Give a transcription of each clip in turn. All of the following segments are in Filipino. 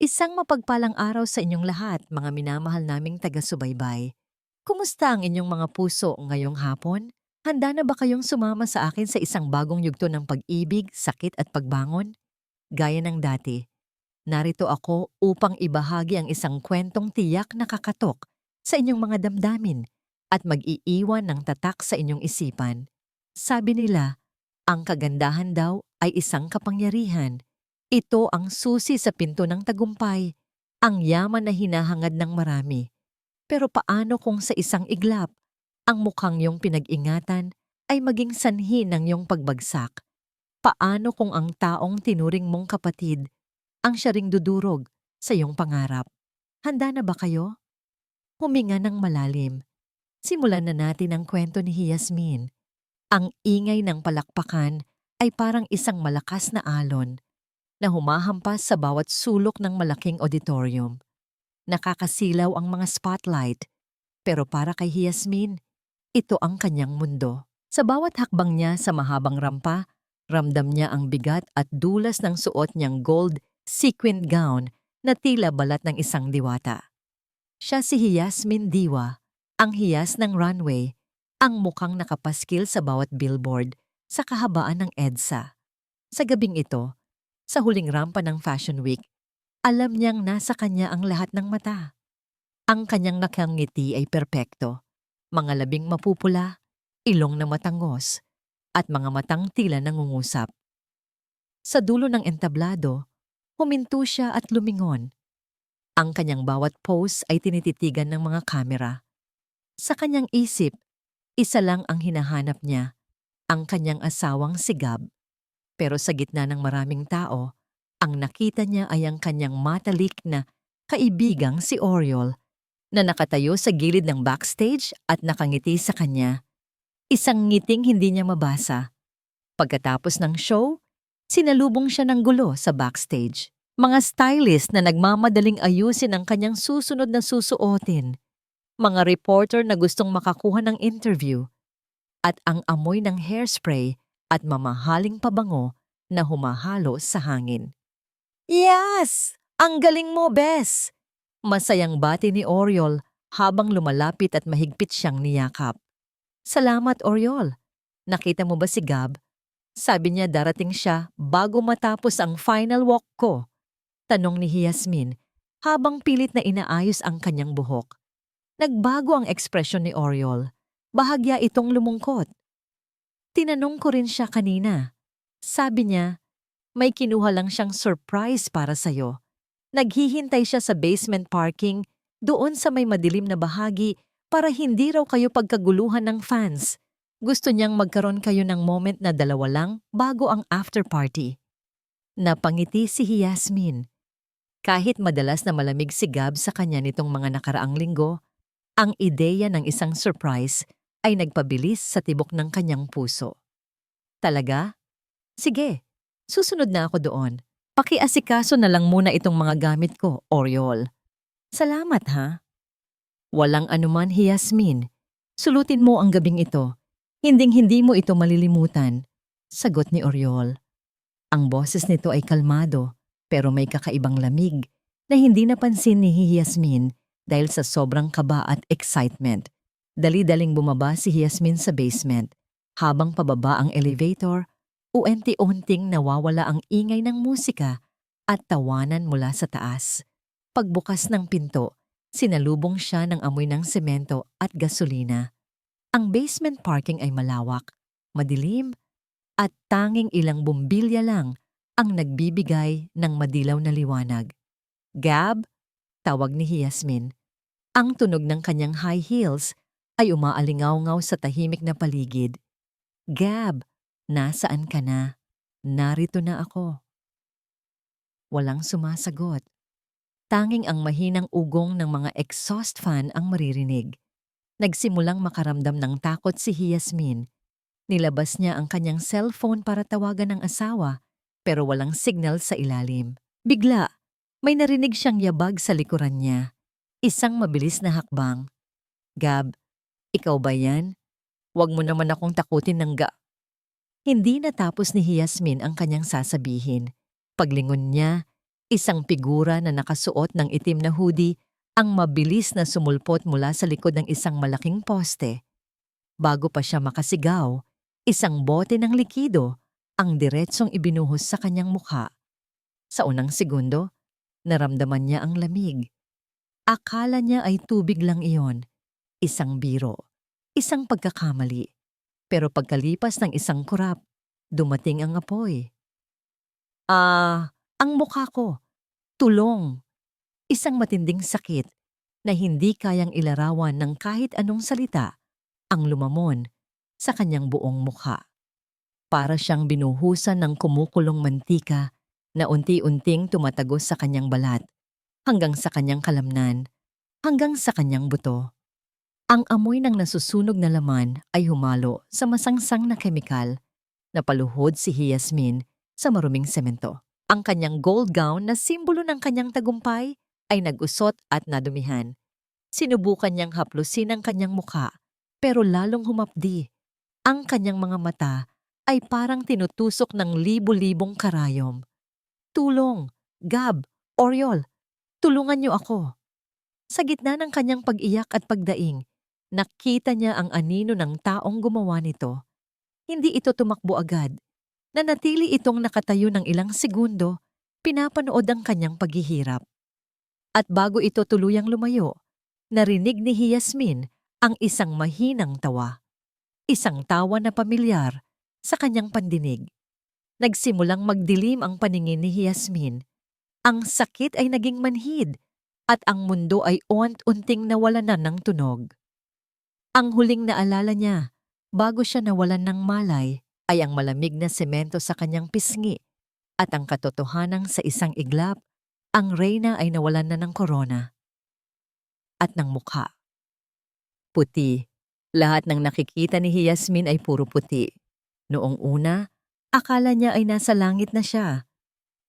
Isang mapagpalang araw sa inyong lahat, mga minamahal naming taga-subaybay. Kumusta ang inyong mga puso ngayong hapon? Handa na ba kayong sumama sa akin sa isang bagong yugto ng pag-ibig, sakit at pagbangon? Gaya ng dati, narito ako upang ibahagi ang isang kwentong tiyak na kakatok sa inyong mga damdamin at mag-iiwan ng tatak sa inyong isipan. Sabi nila, ang kagandahan daw ay isang kapangyarihan. Ito ang susi sa pinto ng tagumpay, ang yaman na hinahangad ng marami. Pero paano kung sa isang iglap, ang mukhang iyong pinag-ingatan ay maging sanhi ng iyong pagbagsak? Paano kung ang taong tinuring mong kapatid ang siya ring dudurog sa iyong pangarap? Handa na ba kayo? Huminga ng malalim. Simulan na natin ang kwento ni Yasmin. Ang ingay ng palakpakan ay parang isang malakas na alon na humahampas sa bawat sulok ng malaking auditorium. Nakakasilaw ang mga spotlight, pero para kay Yasmin, ito ang kanyang mundo. Sa bawat hakbang niya sa mahabang rampa, ramdam niya ang bigat at dulas ng suot niyang gold sequined gown na tila balat ng isang diwata. Siya si Yasmin Diwa, ang hiyas ng runway, ang mukhang nakapaskil sa bawat billboard sa kahabaan ng EDSA. Sa gabing ito, sa huling rampa ng Fashion Week, alam niyang nasa kanya ang lahat ng mata. Ang kanyang nakangiti ay perpekto, mga labing mapupula, ilong na matangos, at mga matang tila nangungusap. Sa dulo ng entablado, huminto siya at lumingon. Ang kanyang bawat pose ay tinititigan ng mga kamera. Sa kanyang isip, isa lang ang hinahanap niya, ang kanyang asawang si Gab. Pero sa gitna ng maraming tao, ang nakita niya ay ang kanyang matalik na kaibigang si Oriol na nakatayo sa gilid ng backstage at nakangiti sa kanya. Isang ngiting hindi niya mabasa. Pagkatapos ng show, sinalubong siya ng gulo sa backstage. Mga stylist na nagmamadaling ayusin ang kanyang susunod na susuotin. Mga reporter na gustong makakuha ng interview. At ang amoy ng hairspray at mamahaling pabango na humahalo sa hangin. Yes! Ang galing mo, Bes! Masayang bati ni Oriol habang lumalapit at mahigpit siyang niyakap. Salamat, Oriol. Nakita mo ba si Gab? Sabi niya darating siya bago matapos ang final walk ko. Tanong ni Yasmin habang pilit na inaayos ang kanyang buhok. Nagbago ang ekspresyon ni Oriol. Bahagya itong lumungkot. Tinanong ko rin siya kanina. Sabi niya, may kinuha lang siyang surprise para sa'yo. Naghihintay siya sa basement parking doon sa may madilim na bahagi para hindi raw kayo pagkaguluhan ng fans. Gusto niyang magkaroon kayo ng moment na dalawa lang bago ang after party. Napangiti si Yasmin. Kahit madalas na malamig si Gab sa kanya nitong mga nakaraang linggo, ang ideya ng isang surprise ay nagpabilis sa tibok ng kanyang puso. Talaga? Sige. Susunod na ako doon. Pakiasikaso na lang muna itong mga gamit ko, Oriol. Salamat ha. Walang anuman, Yasmin. Sulutin mo ang gabing ito. Hinding-hindi mo ito malilimutan. Sagot ni Oriol. Ang boses nito ay kalmado, pero may kakaibang lamig na hindi napansin ni Yasmin dahil sa sobrang kaba at excitement. Dali-daling bumaba si Yasmin sa basement. Habang pababa ang elevator, unti-unting nawawala ang ingay ng musika at tawanan mula sa taas. Pagbukas ng pinto, sinalubong siya ng amoy ng semento at gasolina. Ang basement parking ay malawak, madilim, at tanging ilang bumbilya lang ang nagbibigay ng madilaw na liwanag. Gab, tawag ni Yasmin. Ang tunog ng kanyang high heels ay umaalingaw-ngaw sa tahimik na paligid. Gab, nasaan ka na? Narito na ako. Walang sumasagot. Tanging ang mahinang ugong ng mga exhaust fan ang maririnig. Nagsimulang makaramdam ng takot si Yasmin. Nilabas niya ang kanyang cellphone para tawagan ng asawa, pero walang signal sa ilalim. Bigla, may narinig siyang yabag sa likuran niya. Isang mabilis na hakbang. Gab, ikaw ba yan? Huwag mo naman akong takutin ng Hindi natapos ni Yasmin ang kanyang sasabihin. Paglingon niya, Isang figura na nakasuot ng itim na hoodie ang mabilis na sumulpot mula sa likod ng isang malaking poste. Bago pa siya makasigaw, isang bote ng likido ang diretsong ibinuhos sa kanyang mukha. Sa unang segundo, naramdaman niya ang lamig. Akala niya ay tubig lang iyon, isang biro, isang pagkakamali. Pero pagkalipas ng isang kurap, dumating ang apoy. Ang mukha ko, tulong. Isang matinding sakit na hindi kayang ilarawan ng kahit anong salita ang lumamon sa kanyang buong mukha. Para siyang binuhusan ng kumukulong mantika na unti-unting tumatagos sa kanyang balat, hanggang sa kanyang kalamnan, hanggang sa kanyang buto. Ang amoy ng nasusunog na laman ay humalo sa masangsang na kemikal na paluhod si Yasmin sa maruming semento. Ang kanyang gold gown na simbolo ng kanyang tagumpay ay nag-usot at nadumihan. Sinubukan niyang haplusin ang kanyang mukha, pero lalong humapdi. Ang kanyang mga mata ay parang tinutusok ng libo-libong karayom. Tulong! Gab! Oriol! Tulungan niyo ako! Sa gitna ng kanyang pag-iyak at pagdaing, nakita niya ang anino ng taong gumawa nito. Hindi ito tumakbo agad. Nanatili itong nakatayo ng ilang segundo, pinapanood ang kanyang paghihirap. At bago ito tuluyang lumayo, narinig ni Yasmin ang isang mahinang tawa. Isang tawa na pamilyar sa kanyang pandinig. Nagsimulang magdilim ang paningin ni Yasmin. Ang sakit ay naging manhid at ang mundo ay unting nawalan na ng tunog. Ang huling naalala niya bago siya nawalan ng malay ay ang malamig na semento sa kanyang pisngi at ang katotohanang sa isang iglap, ang reyna ay nawalan na ng korona at ng mukha. Puti. Lahat ng nakikita ni Yasmin ay puro puti. Noong una, akala niya ay nasa langit na siya.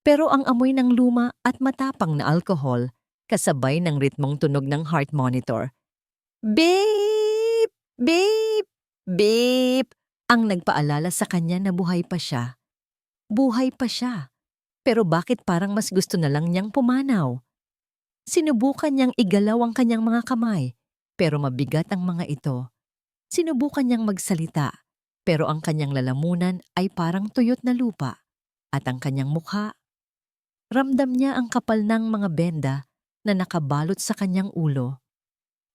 Pero ang amoy ng luma at matapang na alkohol kasabay ng ritmong tunog ng heart monitor. Beep! Beep! Beep! Ang nagpaalala sa kanya na buhay pa siya. Buhay pa siya. Pero bakit parang mas gusto na lang niyang pumanaw? Sinubukan niyang igalaw ang kanyang mga kamay, pero mabigat ang mga ito. Sinubukan niyang magsalita, pero ang kanyang lalamunan ay parang tuyot na lupa. At ang kanyang mukha, ramdam niya ang kapal ng mga benda na nakabalot sa kanyang ulo.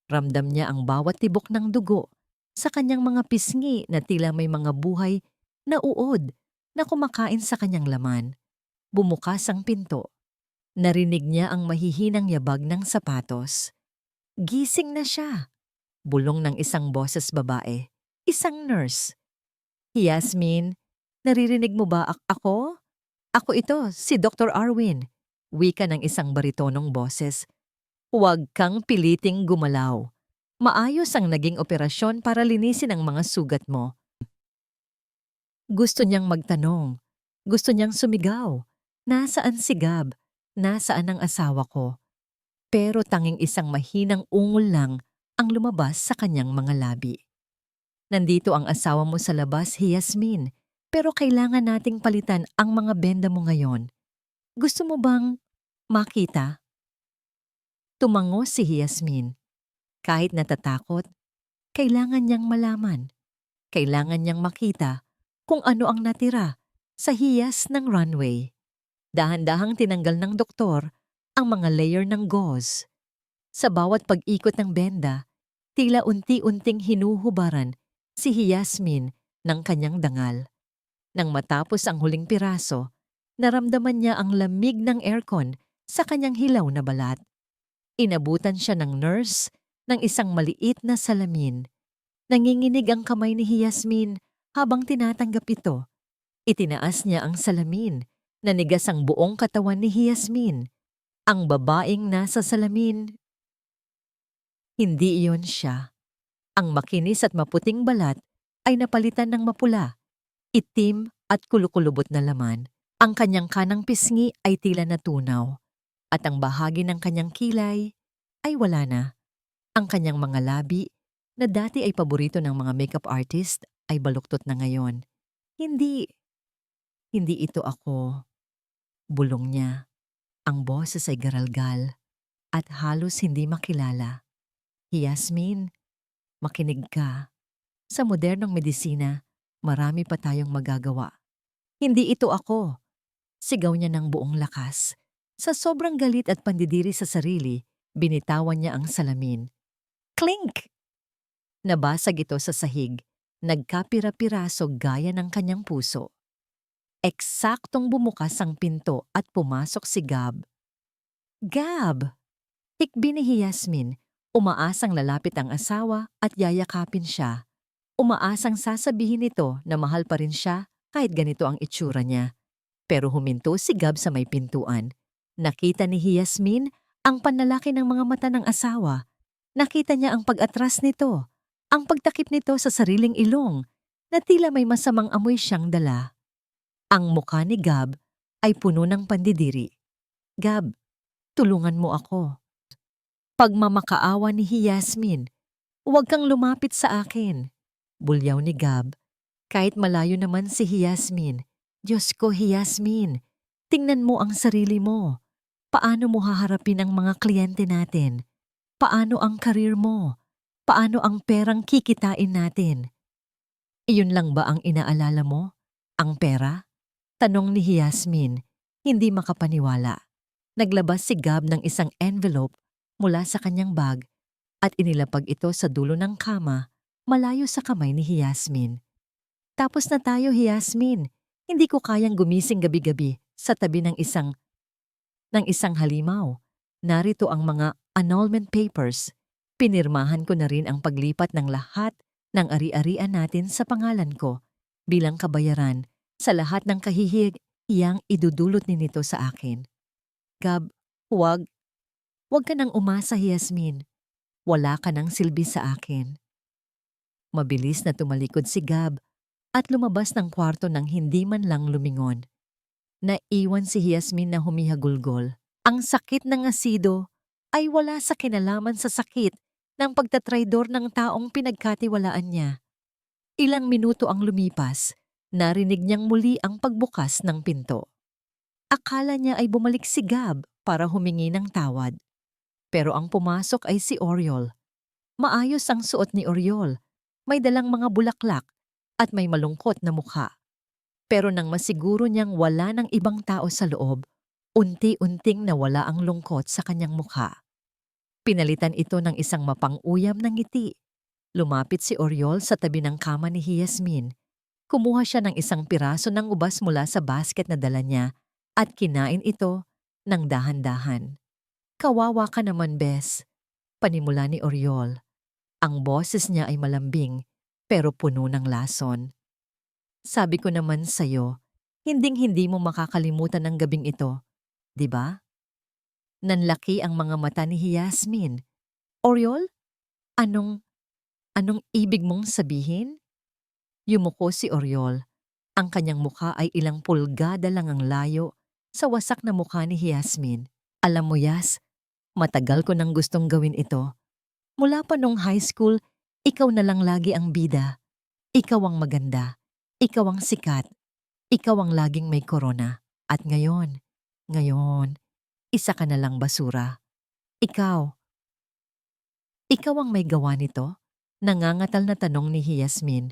Ramdam niya ang bawat tibok ng dugo sa kanyang mga pisngi na tila may mga buhay na uod na kumakain sa kanyang laman. Bumukas ang pinto. Narinig niya ang mahihinang yabag ng sapatos. Gising na siya. Bulong ng isang boses babae. Isang nurse. Yasmin, naririnig mo ba ako? Ako ito, si Dr. Arwin. Wika ng isang baritonong boses. Huwag kang piliting gumalaw. Maayos ang naging operasyon para linisin ang mga sugat mo. Gusto niyang magtanong. Gusto niyang sumigaw. Nasaan si Gab? Nasaan ang asawa ko? Pero tanging isang mahinang ungol lang ang lumabas sa kanyang mga labi. Nandito ang asawa mo sa labas, Yasmin, pero kailangan nating palitan ang mga benda mo ngayon. Gusto mo bang makita? Tumango si Yasmin. Kahit natatakot, kailangan niyang malaman. Kailangan niyang makita kung ano ang natira sa hiyas ng runway. Dahan-dahang tinanggal ng doktor ang mga layer ng gauze. Sa bawat pag-ikot ng benda, tila unti-unting hinuhubaran si Yasmin ng kanyang dangal. Nang matapos ang huling piraso, naramdaman niya ang lamig ng aircon sa kanyang hilaw na balat. Inabutan siya ng nurse ng isang maliit na salamin. Nanginginig ang kamay ni Yasmin habang tinatanggap ito. Itinaas niya ang salamin. Nanigas ang buong katawan ni Yasmin. Ang babaeng nasa salamin, hindi iyon siya. Ang makinis at maputing balat ay napalitan ng mapula, itim at kulukulubot na laman. Ang kanyang kanang pisngi ay tila natunaw, at ang bahagi ng kanyang kilay ay wala na. Ang kanyang mga labi, na dati ay paborito ng mga makeup artist, ay baluktot na ngayon. Hindi ito ako. Bulong niya. Ang boses ay garalgal at halos hindi makilala. Yasmin, makinig ka. Sa modernong medisina, marami pa tayong magagawa. Hindi ito ako. Sigaw niya ng buong lakas. Sa sobrang galit at pandidiri sa sarili, binitawan niya ang salamin. Clink! Nabasag ito sa sahig. Nagkapira-piraso gaya ng kanyang puso. Eksaktong bumukas ang pinto at pumasok si Gab. Gab! Hikbi ni Yasmin. Umaasang lalapit ang asawa at yayakapin siya. Umaasang sasabihin nito na mahal pa rin siya kahit ganito ang itsura niya. Pero huminto si Gab sa may pintuan. Nakita ni Yasmin ang panlalaki ng mga mata ng asawa. Nakita niya ang pag-atras nito, ang pagtakip nito sa sariling ilong, na tila may masamang amoy siyang dala. Ang mukha ni Gab ay puno ng pandidiri. Gab, tulungan mo ako. Pagmamakaawa ni Yasmin, huwag kang lumapit sa akin. Bulyaw ni Gab. Kahit malayo naman si Yasmin, Diyos ko, Yasmin, tingnan mo ang sarili mo. Paano mo haharapin ang mga kliyente natin? Paano ang karir mo? Paano ang perang kikitain natin? Iyon lang ba ang inaalala mo? Ang pera? Tanong ni Yasmin, hindi makapaniwala. Naglabas si Gab ng isang envelope mula sa kanyang bag at inilapag ito sa dulo ng kama, malayo sa kamay ni Yasmin. Tapos na tayo, Yasmin. Hindi ko kayang gumising gabi-gabi sa tabi ng isang halimaw. Narito ang mga annulment papers. Pinirmahan ko na rin ang paglipat ng lahat ng ari-arian natin sa pangalan ko bilang kabayaran sa lahat ng kahihiyang idudulot ni nito sa akin. Gab, huwag ka nang umasa, Yasmin. Wala ka nang silbi sa akin. Mabilis na tumalikod si Gab at lumabas ng kwarto nang hindi man lang lumingon. Naiwan si Yasmin na humihagulgol. Ang sakit ng asido ay wala sa kinalaman sa sakit ng pagtatraidor ng taong pinagkatiwalaan niya. Ilang minuto ang lumipas, narinig niyang muli ang pagbukas ng pinto. Akala niya ay bumalik si Gab para humingi ng tawad. Pero ang pumasok ay si Oriol. Maayos ang suot ni Oriol. May dalang mga bulaklak at may malungkot na mukha. Pero nang masiguro niyang wala ng ibang tao sa loob, unti-unting nawala ang lungkot sa kanyang mukha. Pinalitan ito ng isang mapang-uyam na ngiti. Lumapit si Oriol sa tabi ng kama ni Yasmin. Kumuha siya ng isang piraso ng ubas mula sa basket na dala niya at kinain ito ng dahan-dahan. Kawawa ka naman, Bes, panimula ni Oriol. Ang boses niya ay malambing pero puno ng lason. Sabi ko naman sa'yo, hinding-hindi mo makakalimutan ang gabing ito, di ba? Nanlaki ang mga mata ni Yasmin. Oriol, anong ibig mong sabihin? Yumuko si Oriol. Ang kanyang mukha ay ilang pulgada lang ang layo sa wasak na mukha ni Yasmin. Alam mo, Yas, matagal ko nang gustong gawin ito. Mula pa nung high school, ikaw na lang lagi ang bida. Ikaw ang maganda. Ikaw ang sikat. Ikaw ang laging may korona. At ngayon, isa ka na lang basura. Ikaw ang may gawa nito? Nangangatal na tanong ni Yasmin.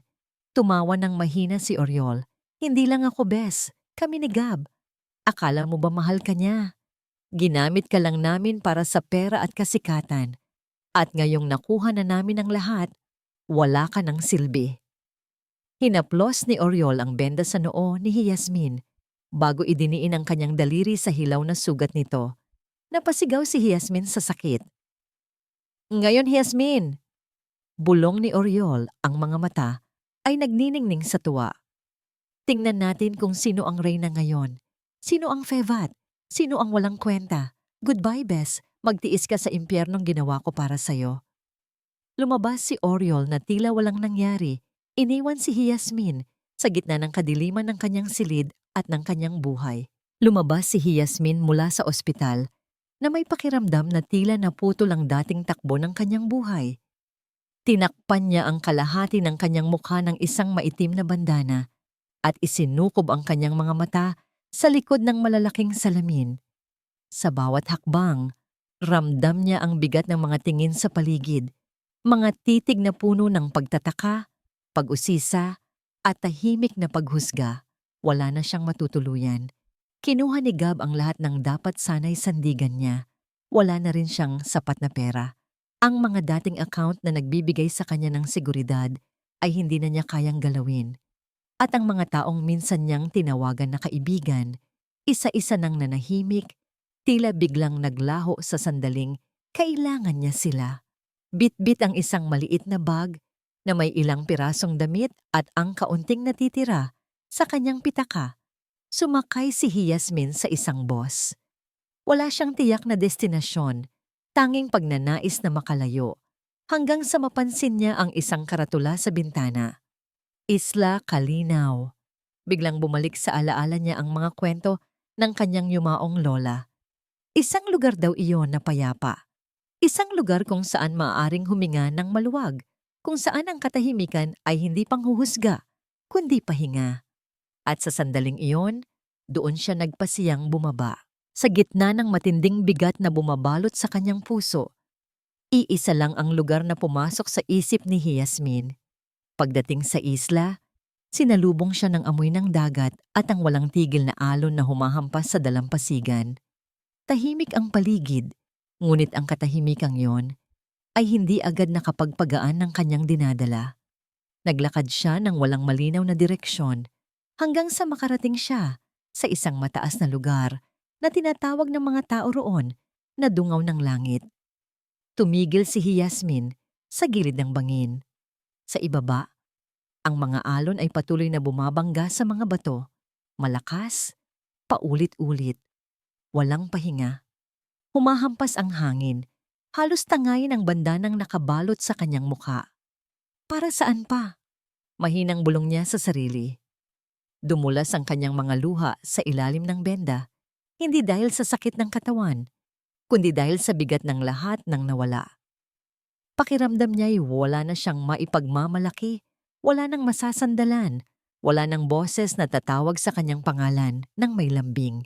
Tumawa ng mahina si Oriol. Hindi lang ako, Bes. Kami ni Gab. Akala mo ba mahal ka niya? Ginamit ka lang namin para sa pera at kasikatan. At ngayong nakuha na namin ang lahat, wala ka ng silbi. Hinaplos ni Oriol ang benda sa noo ni Yasmin bago idiniin ang kanyang daliri sa hilaw na sugat nito. Napasigaw si Yasmin sa sakit. Ngayon, Yasmin! Bulong ni Oriol, ang mga mata ay nagniningning sa tuwa. Tingnan natin kung sino ang reyna ngayon. Sino ang fevat? Sino ang walang kwenta? Goodbye, Bes. Magtiis ka sa impyernong ginawa ko para sa'yo. Lumabas si Oriol na tila walang nangyari. Iniwan si Yasmin sa gitna ng kadiliman ng kanyang silid at ng kanyang buhay. Lumabas si Yasmin mula sa ospital na may pakiramdam na tila naputol ang dating takbo ng kanyang buhay. Tinakpan niya ang kalahati ng kanyang mukha ng isang maitim na bandana at isinukob ang kanyang mga mata sa likod ng malalaking salamin. Sa bawat hakbang, ramdam niya ang bigat ng mga tingin sa paligid, mga titig na puno ng pagtataka, pag-usisa, at tahimik na paghusga. Wala na siyang matutuluyan. Kinuha ni Gab ang lahat ng dapat sana'y sandigan niya. Wala na rin siyang sapat na pera. Ang mga dating account na nagbibigay sa kanya ng seguridad ay hindi na niya kayang galawin. At ang mga taong minsan niyang tinawagan na kaibigan, isa-isa nang nanahimik, tila biglang naglaho sa sandaling kailangan niya sila. Bit-bit ang isang maliit na bag na may ilang pirasong damit at ang kaunting natitira sa kanyang pitaka. Sumakay si Yasmin sa isang bus. Wala siyang tiyak na destinasyon, tanging pagnanais na makalayo, hanggang sa mapansin niya ang isang karatula sa bintana. Isla Calinaw. Biglang bumalik sa alaala niya ang mga kwento ng kanyang yumaong lola. Isang lugar daw iyon na payapa. Isang lugar kung saan maaaring huminga ng maluwag, kung saan ang katahimikan ay hindi panghuhusga, kundi pahinga. At sa sandaling iyon, doon siya nagpasiyang bumaba. Sa gitna ng matinding bigat na bumabalot sa kanyang puso, iisa lang ang lugar na pumasok sa isip ni Yasmin. Pagdating sa isla, sinalubong siya ng amoy ng dagat at ang walang tigil na alon na humahampas sa dalampasigan. Tahimik ang paligid, ngunit ang katahimikang yon ay hindi agad nakapagpagaan ng kanyang dinadala. Naglakad siya ng walang malinaw na direksyon hanggang sa makarating siya sa isang mataas na lugar na tinatawag ng mga tao roon na dungaw ng langit. Tumigil si Yasmin sa gilid ng bangin. Sa ibaba, ang mga alon ay patuloy na bumabangga sa mga bato. Malakas, paulit-ulit, walang pahinga. Humahampas ang hangin, halos tangayin ang bandanang nakabalot sa kanyang mukha. Para saan pa? Mahinang bulong niya sa sarili. Dumulas ang kanyang mga luha sa ilalim ng benda, hindi dahil sa sakit ng katawan, kundi dahil sa bigat ng lahat ng nawala. Pakiramdam niya'y wala na siyang maipagmamalaki, wala nang masasandalan, wala nang boses na tatawag sa kanyang pangalan ng may lambing.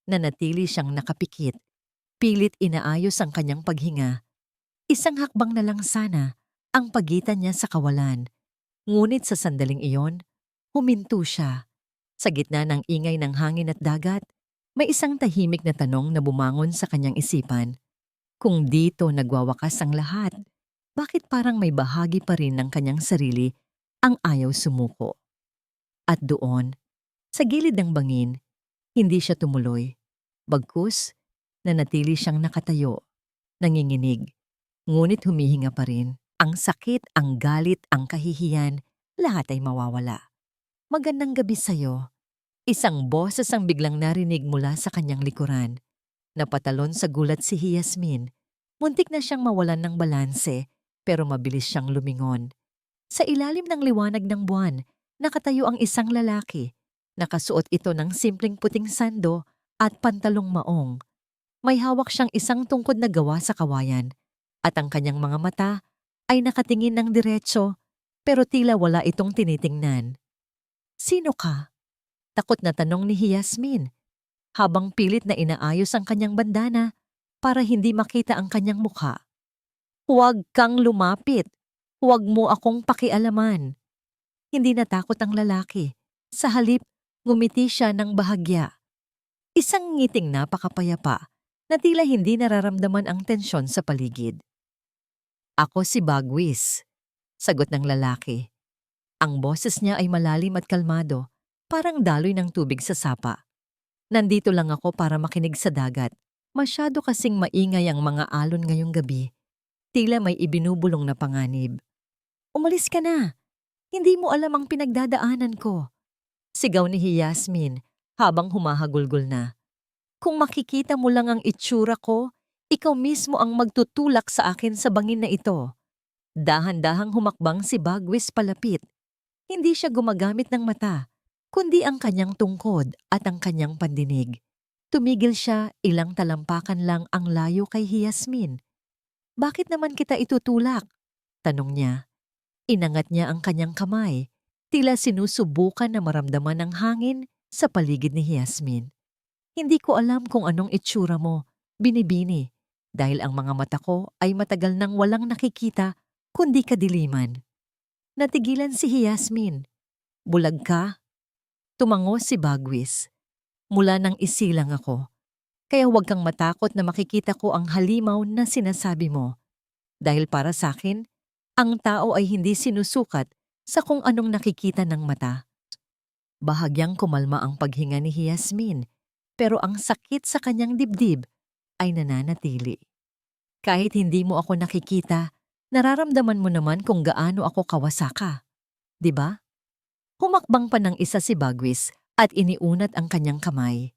Nanatili siyang nakapikit, pilit inaayos ang kanyang paghinga. Isang hakbang na lang sana ang pagitan niya sa kawalan. Ngunit sa sandaling iyon, huminto siya. Sa gitna ng ingay ng hangin at dagat, may isang tahimik na tanong na bumangon sa kanyang isipan. Kung dito nagwawakas ang lahat, bakit parang may bahagi pa rin ng kanyang sarili ang ayaw sumuko? At doon, sa gilid ng bangin, hindi siya tumuloy. Bagkus, nanatili siyang nakatayo, nanginginig, ngunit humihinga pa rin. Ang sakit, ang galit, ang kahihiyan, lahat ay mawawala. Magandang gabi sa'yo. Isang boses ang biglang narinig mula sa kanyang likuran. Napatalon sa gulat si Yasmin. Muntik na siyang mawalan ng balanse, pero mabilis siyang lumingon. Sa ilalim ng liwanag ng buwan, nakatayo ang isang lalaki. Nakasuot ito ng simpleng puting sando at pantalong maong. May hawak siyang isang tungkod na gawa sa kawayan, at ang kanyang mga mata ay nakatingin ng diretso, pero tila wala itong tinitingnan. Sino ka? Takot na tanong ni Yasmin, habang pilit na inaayos ang kanyang bandana para hindi makita ang kanyang mukha. Huwag kang lumapit. Huwag mo akong pakialaman. Hindi natakot ang lalaki. Sa halip, ngumiti siya ng bahagya. Isang ngiting napakapayapa na tila hindi nararamdaman ang tensyon sa paligid. Ako si Bagwis, sagot ng lalaki. Ang boses niya ay malalim at kalmado, parang daloy ng tubig sa sapa. Nandito lang ako para makinig sa dagat. Masyado kasing maingay ang mga alon ngayong gabi. Tila may ibinubulong na panganib. Umalis ka na. Hindi mo alam ang pinagdadaanan ko. Sigaw ni Yasmin habang humahagulgol na. Kung makikita mo lang ang itsura ko, ikaw mismo ang magtutulak sa akin sa bangin na ito. Dahan-dahang humakbang si Bagwis palapit. Hindi siya gumagamit ng mata, kundi ang kanyang tungkod at ang kanyang pandinig. Tumigil siya, ilang talampakan lang ang layo kay Yasmin. Bakit naman kita itutulak? Tanong niya. Inangat niya ang kanyang kamay, tila sinusubukan na maramdaman ang hangin sa paligid ni Yasmin. Hindi ko alam kung anong itsura mo, binibini, dahil ang mga mata ko ay matagal nang walang nakikita kundi kadiliman. Natigilan si Yasmin. Bulag ka? Tumango si Bagwis. Mula nang isilang ako. Kaya huwag kang matakot na makikita ko ang halimaw na sinasabi mo. Dahil para sa akin, ang tao ay hindi sinusukat sa kung anong nakikita ng mata. Bahagyang kumalma ang paghinga ni Yasmin, pero ang sakit sa kanyang dibdib ay nananatili. Kahit hindi mo ako nakikita, nararamdaman mo naman kung gaano ako kawasaka. 'Di ba? Humakbang pa ng isa si Bagwis at iniunat ang kanyang kamay.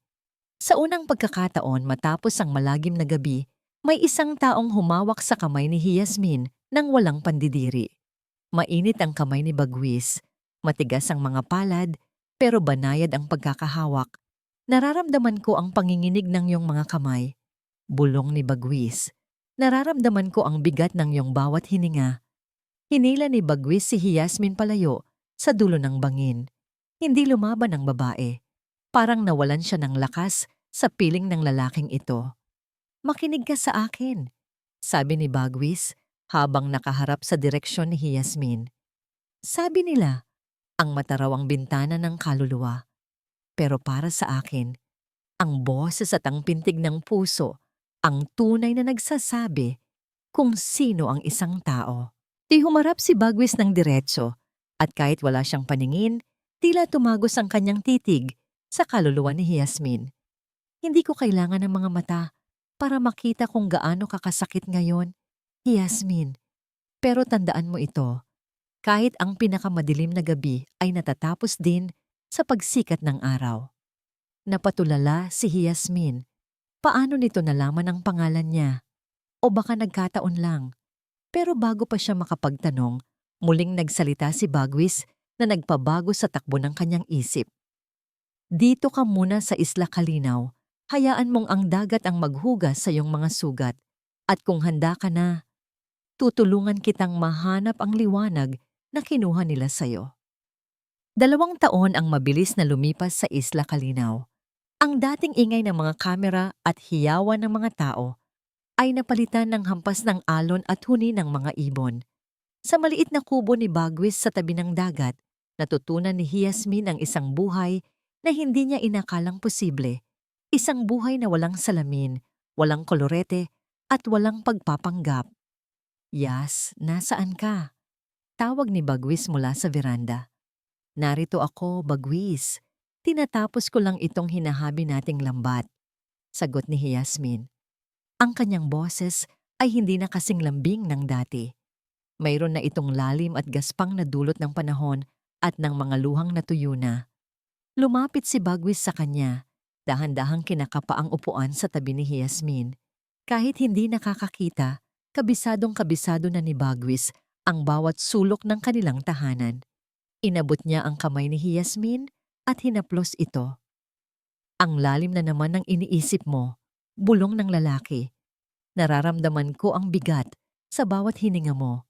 Sa unang pagkakataon matapos ang malagim na gabi, may isang taong humawak sa kamay ni Yasmin nang walang pandidiri. Mainit ang kamay ni Bagwis, matigas ang mga palad, pero banayad ang pagkakahawak. Nararamdaman ko ang panginginig ng iyong mga kamay. Bulong ni Bagwis. Nararamdaman ko ang bigat ng iyong bawat hininga. Hinila ni Bagwis si Yasmin palayo sa dulo ng bangin. Hindi lumaban ang babae. Parang nawalan siya ng lakas sa piling ng lalaking ito. "Makinig ka sa akin," sabi ni Bagwis habang nakaharap sa direksyon ni Yasmin. "Sabi nila, ang mata raw ang bintana ng kaluluwa. Pero para sa akin, ang boses at ang pintig ng puso ang tunay na nagsasabi kung sino ang isang tao." Di humarap si Bagwis ng diretso at kahit wala siyang paningin, tila tumagos ang kanyang titig sa kaluluwa ni Yasmin. "Hindi ko kailangan ng mga mata para makita kung gaano kakasakit ngayon, Yasmin. Pero tandaan mo ito, kahit ang pinakamadilim na gabi ay natatapos din sa pagsikat ng araw." Napatulala si Yasmin. Paano nito nalaman ang pangalan niya? O baka nagkataon lang? Pero bago pa siya makapagtanong, muling nagsalita si Bagwis na nagpabago sa takbo ng kanyang isip. "Dito ka muna sa Isla Kalinaw. Hayaan mong ang dagat ang maghugas sa iyong mga sugat. At kung handa ka na, tutulungan kitang mahanap ang liwanag na kinuha nila sa'yo." 2 taon ang mabilis na lumipas sa Isla Kalinaw. Ang dating ingay ng mga kamera at hiyawan ng mga tao ay napalitan ng hampas ng alon at huni ng mga ibon. Sa maliit na kubo ni Bagwis sa tabi ng dagat, natutunan ni Yasmin ang isang buhay na hindi niya inakalang posible. Isang buhay na walang salamin, walang kolorete, at walang pagpapanggap. "Yas, nasaan ka?" Tawag ni Bagwis mula sa veranda. "Narito ako, Bagwis. Tinatapos ko lang itong hinahabi nating lambat," sagot ni Yasmin. Ang kanyang boses ay hindi na kasing lambing ng dati. Mayroon na itong lalim at gaspang na dulot ng panahon at ng mga luhang natuyo na. Lumapit si Bagwis sa kanya, dahan-dahang kinakapa ang upuan sa tabi ni Yasmin. Kahit hindi nakakakita, kabisadong-kabisado na ni Bagwis ang bawat sulok ng kanilang tahanan. Inabot niya ang kamay ni Yasmin at hinaplos ito. "Ang lalim na naman ng iniisip mo," bulong ng lalaki. "Nararamdaman ko ang bigat sa bawat hininga mo."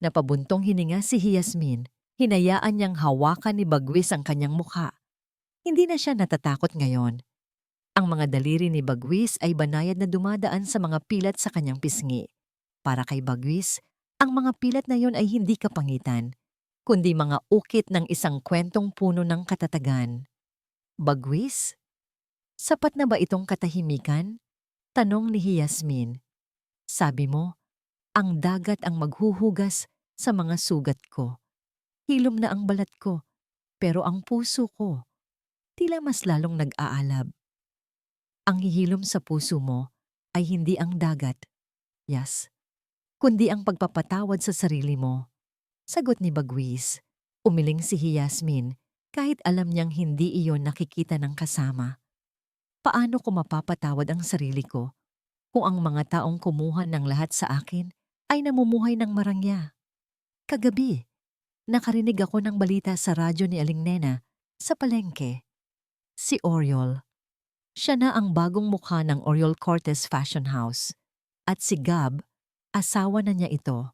Napabuntong hininga si Yasmin. Hinayaan niyang hawakan ni Bagwis ang kanyang mukha. Hindi na siya natatakot ngayon. Ang mga daliri ni Bagwis ay banayad na dumadaan sa mga pilat sa kanyang pisngi. Para kay Bagwis, ang mga pilat na yon ay hindi kapangitan, kundi mga ukit ng isang kwentong puno ng katatagan. "Bagwis, sapat na ba itong katahimikan?" tanong ni Yasmin. "Sabi mo, ang dagat ang maghuhugas sa mga sugat ko. Hilom na ang balat ko, pero ang puso ko, tila mas lalong nag-aalab." "Ang hihilom sa puso mo ay hindi ang dagat, Yas, kundi ang pagpapatawad sa sarili mo," sagot ni Bagwis. Umiling si Yasmin kahit alam niyang hindi iyon nakikita ng kasama. "Paano ko mapapatawad ang sarili ko kung ang mga taong kumuha ng lahat sa akin ay namumuhay ng marangya? Kagabi, nakarinig ako ng balita sa radyo ni Aling Nena sa palengke. Si Oriol. Siya na ang bagong mukha ng Oriol Cortez Fashion House. At si Gab, asawa na niya ito."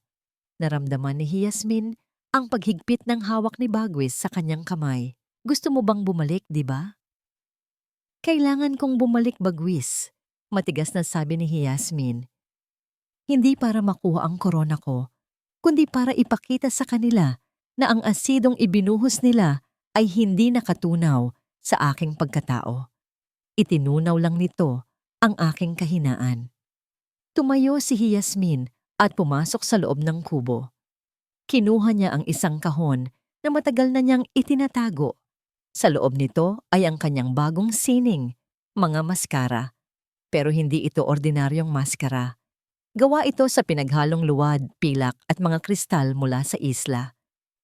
Naramdaman ni Yasmin ang paghigpit ng hawak ni Bagwis sa kanyang kamay. "Gusto mo bang bumalik, di ba?" Kailangan kong bumalik bagwis. Matigas na sabi ni Yasmin. Hindi para makuha ang korona ko, kundi para ipakita sa kanila na ang asidong ibinuhos nila ay hindi nakatunaw sa aking pagkatao. Itinunaw lang nito ang aking kahinaan. Tumayo si Yasmin at pumasok sa loob ng kubo. Kinuha niya ang isang kahon na matagal na niyang itinatago. Sa loob nito ay ang kanyang bagong sining, mga maskara. Pero hindi ito ordinaryong maskara. Gawa ito sa pinaghalong luwad, pilak at mga kristal mula sa isla.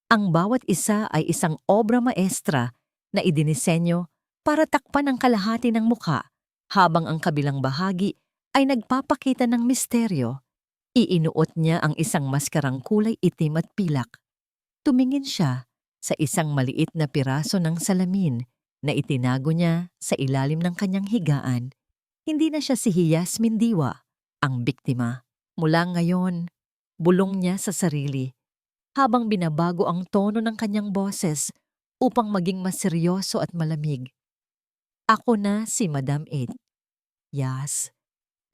Ang bawat isa ay isang obra maestra na idinisenyo para takpan ang kalahati ng mukha habang ang kabilang bahagi ay nagpapakita ng misteryo. Iinuot niya ang isang maskarang kulay itim at pilak. Tumingin siya sa isang maliit na piraso ng salamin na itinago niya sa ilalim ng kanyang higaan. Hindi na siya si Yasmin Diwa, ang biktima. Mula ngayon, bulong niya sa sarili habang binabago ang tono ng kanyang boses upang maging mas seryoso at malamig. Ako na si Madam 8. Yas,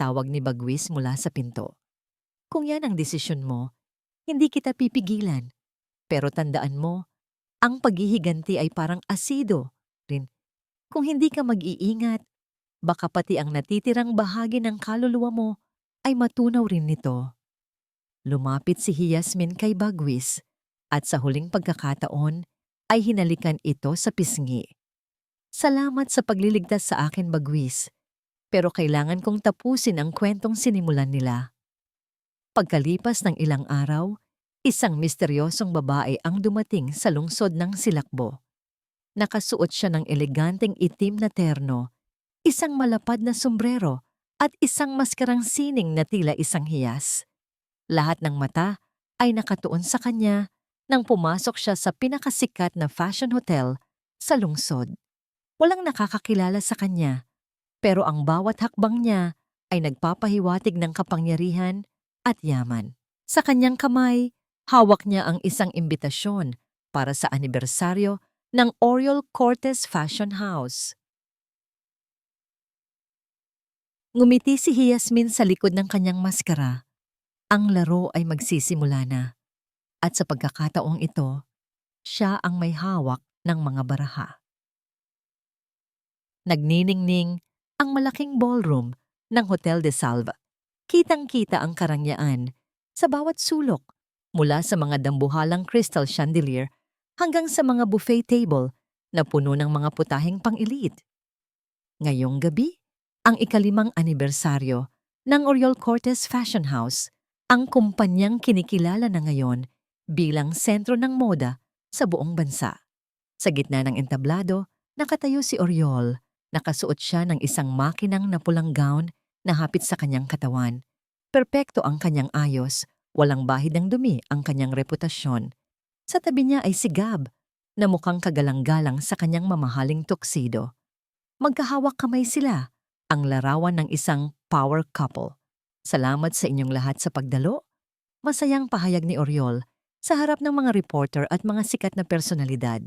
tawag ni Bagwis mula sa pinto. Kung yan ang desisyon mo, hindi kita pipigilan. Pero tandaan mo, ang paghihiganti ay parang asido rin. Kung hindi ka mag-iingat, baka pati ang natitirang bahagi ng kaluluwa mo ay matunaw rin nito. Lumapit si Yasmin kay Bagwis at sa huling pagkakataon ay hinalikan ito sa pisngi. Salamat sa pagliligtas sa akin, Bagwis, pero kailangan kong tapusin ang kwentong sinimulan nila. Pagkalipas ng ilang araw, isang misteryosong babae ang dumating sa lungsod ng Silakbo. Nakasuot siya ng eleganteng itim na terno, isang malapad na sombrero at isang maskarang sining na tila isang hiyas. Lahat ng mata ay nakatuon sa kanya nang pumasok siya sa pinakasikat na fashion hotel sa lungsod. Walang nakakakilala sa kanya, pero ang bawat hakbang niya ay nagpapahiwatig ng kapangyarihan at yaman. Sa kanyang kamay, hawak niya ang isang imbitasyon para sa anibersaryo ng Oriol Cortes Fashion House. Ngumiti si Yasmin sa likod ng kanyang maskara. Ang laro ay magsisimula na. At sa pagkakataong ito, siya ang may hawak ng mga baraha. Nagniningning ang malaking ballroom ng Hotel de Salva. Kitang-kita ang karangyaan sa bawat sulok, mula sa mga dambuhalang crystal chandelier hanggang sa mga buffet table na puno ng mga putaheng pang-elite. Ngayong gabi, ang ikalimang anibersaryo ng Oriol Cortes Fashion House, ang kumpanyang kinikilala na ngayon bilang sentro ng moda sa buong bansa. Sa gitna ng entablado, nakatayo si Oriol. Nakasuot siya ng isang makinang na pulang gown na hapit sa kanyang katawan. Perpekto ang kanyang ayos, walang bahid ng dumi ang kanyang reputasyon. Sa tabi niya ay si Gab, na mukhang kagalang-galang sa kanyang mamahaling tuxedo. Magkahawak kamay sila, ang larawan ng isang power couple. Salamat sa inyong lahat sa pagdalo. Masayang pahayag ni Oriol sa harap ng mga reporter at mga sikat na personalidad.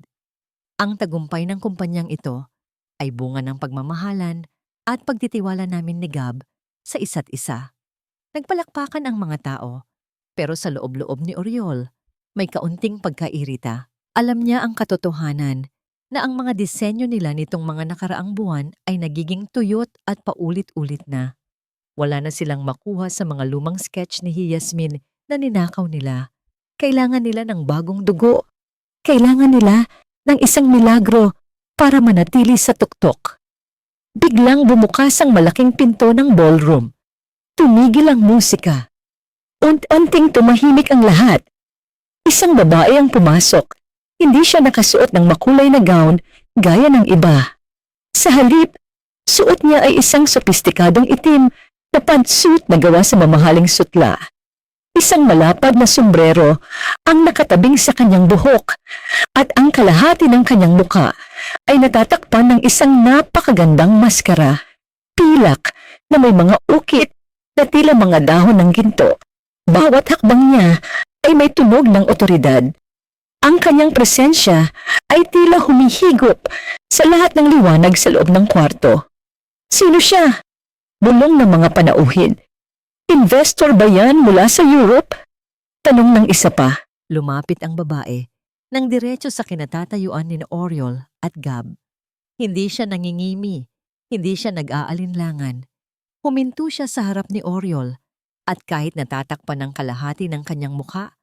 Ang tagumpay ng kumpanyang ito ay bunga ng pagmamahalan at pagtitiwala namin ni Gab sa isa't isa. Nagpalakpakan ang mga tao, pero sa loob-loob ni Oriol, may kaunting pagkairita. Alam niya ang katotohanan na ang mga disenyo nila nitong mga nakaraang buwan ay nagiging tuyot at paulit-ulit na. Wala na silang makuha sa mga lumang sketch ni Yasmin na ninakaw nila. Kailangan nila ng bagong dugo. Kailangan nila ng isang milagro para manatili sa tuktok. Biglang bumukas ang malaking pinto ng ballroom. Tumigil ang musika. Unti-unting tumahimik ang lahat. Isang babae ang pumasok. Hindi siya nakasuot ng makulay na gown gaya ng iba. Sa halip, suot niya ay isang sopistikadong itim na pantsuit na gawa sa mamahaling sutla. Isang malapad na sombrero ang nakatabing sa kanyang buhok at ang kalahati ng kanyang muka ay natatakpan ng isang napakagandang maskara, pilak na may mga ukit na tila mga dahon ng ginto. Bawat hakbang niya ay may tunog ng otoridad. Ang kanyang presensya ay tila humihigop sa lahat ng liwanag sa loob ng kwarto. Sino siya? Bulong ng mga panauhin. Investor ba yan mula sa Europe? Tanong ng isa pa. Lumapit ang babae nang diretso sa kinatatayuan ni Oriol at Gab. Hindi siya nangingimi, hindi siya nag-aalinlangan. Huminto siya sa harap ni Oriol at kahit natatakpan ng kalahati ng kanyang muka,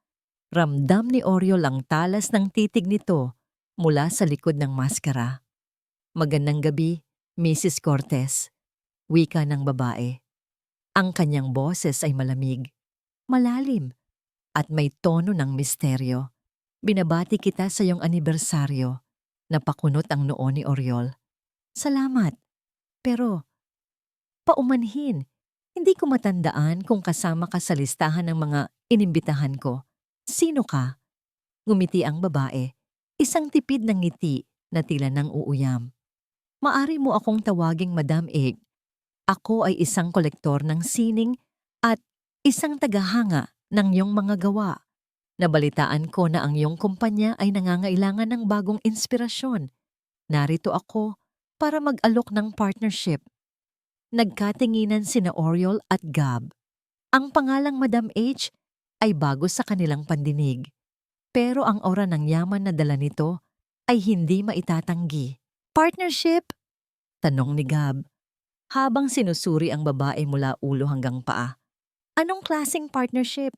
ramdam ni Oriol ang talas ng titig nito mula sa likod ng maskara. Magandang gabi, Mrs. Cortez, wika ng babae. Ang kanyang boses ay malamig, malalim, at may tono ng misteryo. Binabati kita sa iyong anibersaryo. Napakunot ang noo ni Oriol. Salamat. Pero, paumanhin, hindi ko matandaan kung kasama ka sa listahan ng mga inimbitahan ko. Sino ka? Ngumiti ang babae, isang tipid ng ngiti na tila nang uuyam. Maari mo akong tawaging Madam Egg. Ako ay isang kolektor ng sining at isang tagahanga ng iyong mga gawa. Nabalitaan ko na ang iyong kumpanya ay nangangailangan ng bagong inspirasyon. Narito ako para mag-alok ng partnership. Nagkatinginan sina Oriol at Gab. Ang pangalang Madam H ay bago sa kanilang pandinig. Pero ang aura ng yaman na dala nito ay hindi maitatanggi. Partnership? Tanong ni Gab, habang sinusuri ang babae mula ulo hanggang paa. Anong klaseng partnership?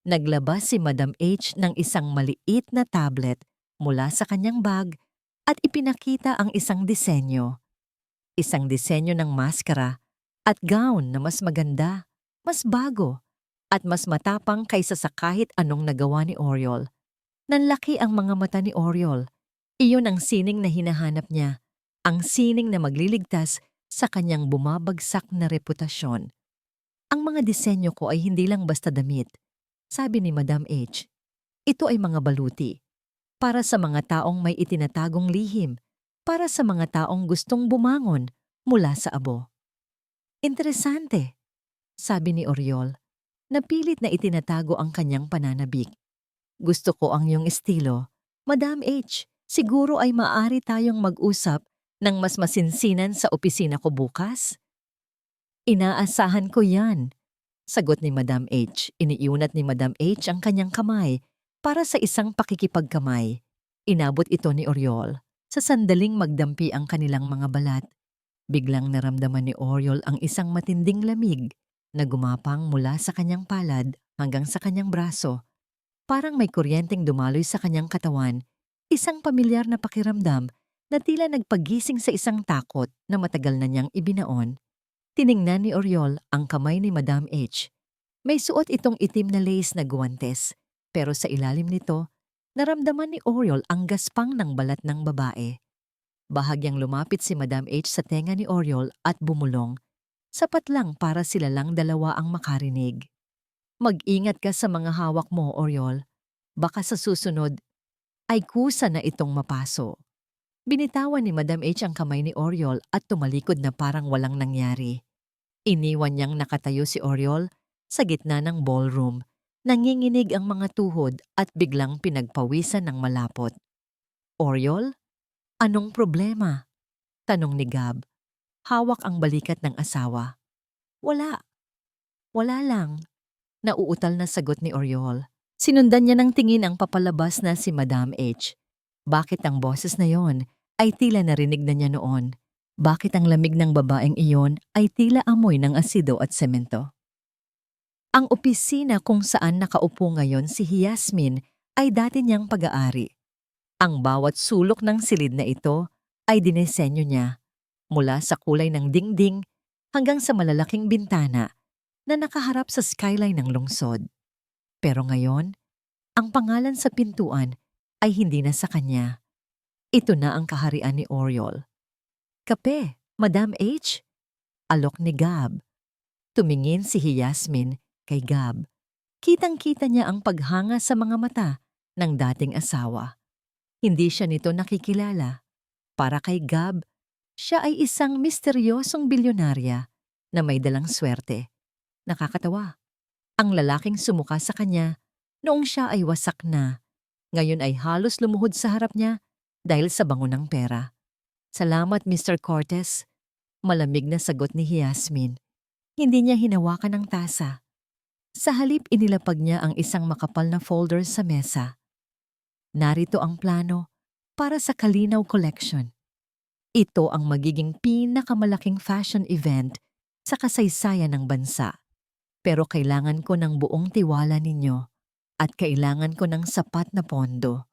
Naglabas si Madam H ng isang maliit na tablet mula sa kanyang bag at ipinakita ang isang disenyo. Isang disenyo ng maskara at gown na mas maganda, mas bago, at mas matapang kaysa sa kahit anong nagawa ni Oriol. Nanlaki ang mga mata ni Oriol. Iyon ang sining na hinahanap niya, ang sining na magliligtas sa kanyang bumabagsak na reputasyon. Ang mga disenyo ko ay hindi lang basta damit, sabi ni Madam H. Ito ay mga baluti, para sa mga taong may itinatagong lihim, para sa mga taong gustong bumangon mula sa abo. Interesante, sabi ni Oriol, napilit na itinatago ang kanyang pananabik. Gusto ko ang iyong estilo. Madam H, siguro ay maaari tayong mag-usap ng mas masinsinan sa opisina ko bukas? Inaasahan ko yan, sagot ni Madam H. Iniiunat ni Madam H ang kanyang kamay para sa isang pakikipagkamay. Inabot ito ni Oriol. Sa sandaling magdampi ang kanilang mga balat, biglang naramdaman ni Oriol ang isang matinding lamig na gumapang mula sa kanyang palad hanggang sa kanyang braso. Parang may kuryenteng dumaloy sa kanyang katawan, isang pamilyar na pakiramdam na tila nagpagising sa isang takot na matagal na niyang ibinaon. Tiningnan ni Oriol ang kamay ni Madam H. May suot itong itim na lace na guwantes, pero sa ilalim nito, naramdaman ni Oriol ang gaspang ng balat ng babae. Bahagyang lumapit si Madam H sa tenga ni Oriol at bumulong. Sapat lang para sila lang dalawa ang makarinig. Mag-ingat ka sa mga hawak mo, Oriol. Baka sa susunod ay kusa na itong mapaso. Binitawan ni Madam H ang kamay ni Oriol at tumalikod na parang walang nangyari. Iniwan niyang nakatayo si Oriol sa gitna ng ballroom. Nanginginig ang mga tuhod at biglang pinagpawisan ng malapot. Oriol? Anong problema? Tanong ni Gab. Hawak ang balikat ng asawa. Wala. Wala lang. Nauutal na sagot ni Oriol. Sinundan niya ng tingin ang papalabas na si Madam H. Bakit ang boses na yon ay tila narinig na niya noon? Bakit ang lamig ng babaeng iyon ay tila amoy ng asido at semento? Ang opisina kung saan nakaupo ngayon si Yasmin ay dati niyang pag-aari. Ang bawat sulok ng silid na ito ay dinesenyo niya, mula sa kulay ng dingding hanggang sa malalaking bintana na nakaharap sa skyline ng lungsod. Pero ngayon, ang pangalan sa pintuan ay hindi na sa kanya. Ito na ang kaharian ni Oriol. Kape, Madam H? Alok ni Gab. Tumingin si Yasmin kay Gab. Kitang-kita niya ang paghanga sa mga mata ng dating asawa. Hindi siya nito nakikilala. Para kay Gab, siya ay isang misteryosong bilyonarya na may dalang swerte. Nakakatawa. Ang lalaking sumuka sa kanya noong siya ay wasak na, Ngayon ay halos lumuhod sa harap niya dahil sa bango ng pera. Salamat, Mr. Cortez. Malamig na sagot ni Yasmin. Hindi niya hinawakan ang tasa. Sa halip inilapag niya ang isang makapal na folder sa mesa. Narito ang plano para sa Kalinaw Collection. Ito ang magiging pinakamalaking fashion event sa kasaysayan ng bansa. Pero kailangan ko ng buong tiwala ninyo at kailangan ko ng sapat na pondo.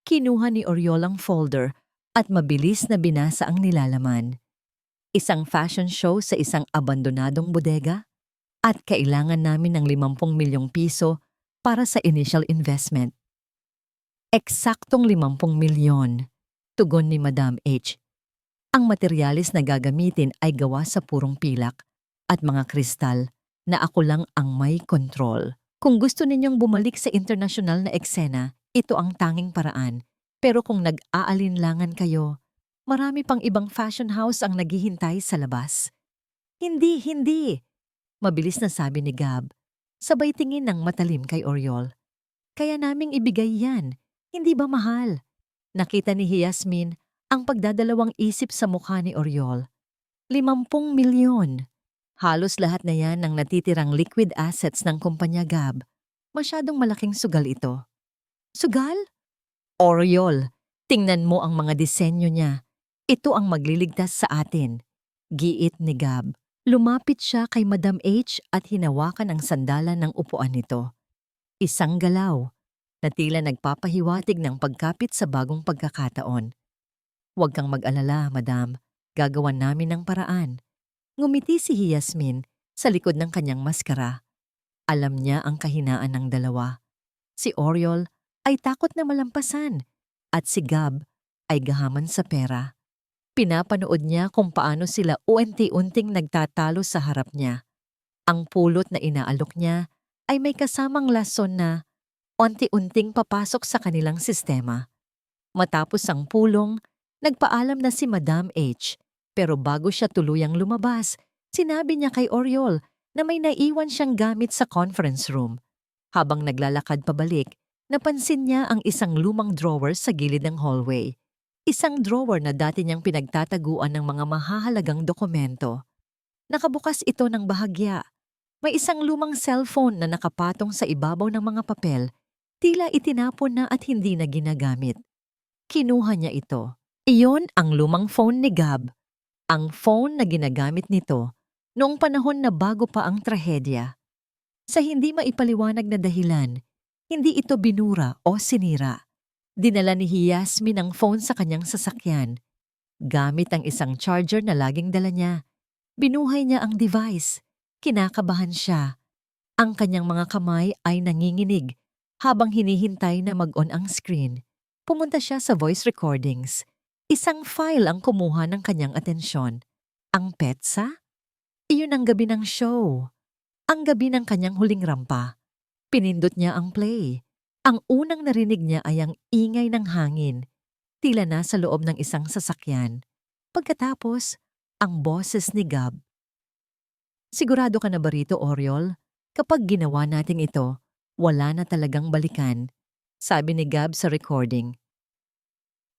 Kinuha ni Oriol ang folder at mabilis na binasa ang nilalaman. Isang fashion show sa isang abandonadong bodega at kailangan namin ng 50 milyong piso para sa initial investment. Eksaktong 50 milyon, tugon ni Madam H. Ang materyales na gagamitin ay gawa sa purong pilak at mga kristal na ako lang ang may kontrol. Kung gusto ninyong bumalik sa internasyonal na eksena, ito ang tanging paraan. Pero kung nag-aalinlangan kayo, marami pang ibang fashion house ang naghihintay sa labas. Hindi, hindi! Mabilis na sabi ni Gab, sabay tingin ng matalim kay Oriol. Kaya naming ibigay yan, hindi ba mahal? Nakita ni Yasmin ang pagdadalawang isip sa mukha ni Oriol. 50 milyon! Halos lahat na yan ng natitirang liquid assets ng kumpanya Gab. Masyadong malaking sugal ito. Sugal? Oriol, tingnan mo ang mga disenyo niya. Ito ang magliligtas sa atin. Giit ni Gab. Lumapit siya kay Madam H at hinawakan ang sandalan ng upuan nito. Isang galaw na tila nagpapahiwatig ng pagkapit sa bagong pagkakataon. Huwag kang mag-alala, Madam. Gagawan namin ng paraan. Ngumiti si Yasmin sa likod ng kanyang maskara. Alam niya ang kahinaan ng dalawa. Si Oriol ay takot na malampasan at si Gab ay gahaman sa pera. Pinapanood niya kung paano sila unti-unting nagtatalo sa harap niya. Ang pulot na inaalok niya ay may kasamang lason na unti-unting papasok sa kanilang sistema. Matapos ang pulong, nagpaalam na si Madam H. Pero bago siya tuluyang lumabas, sinabi niya kay Oriol na may naiwan siyang gamit sa conference room. Habang naglalakad pabalik, napansin niya ang isang lumang drawer sa gilid ng hallway. Isang drawer na dati niyang pinagtataguan ng mga mahahalagang dokumento. Nakabukas ito ng bahagya. May isang lumang cellphone na nakapatong sa ibabaw ng mga papel, tila itinapon na at hindi na ginagamit. Kinuha niya ito. Iyon ang lumang phone ni Gab. Ang phone na ginagamit nito noong panahon na bago pa ang trahedya. Sa hindi maipaliwanag na dahilan, hindi ito binura o sinira. Dinala ni Yasmin ang phone sa kanyang sasakyan. Gamit ang isang charger na laging dala niya. Binuhay niya ang device. Kinakabahan siya. Ang kanyang mga kamay ay nanginginig habang hinihintay na mag-on ang screen. Pumunta siya sa voice recordings. Isang file ang kumuha ng kanyang atensyon. Ang petsa? Iyon ang gabi ng show. Ang gabi ng kanyang huling rampa. Pinindot niya ang play. Ang unang narinig niya ay ang ingay ng hangin. Tila na sa loob ng isang sasakyan. Pagkatapos, ang boses ni Gab. Sigurado ka na ba rito, Oriol? Kapag ginawa natin ito, wala na talagang balikan, sabi ni Gab sa recording.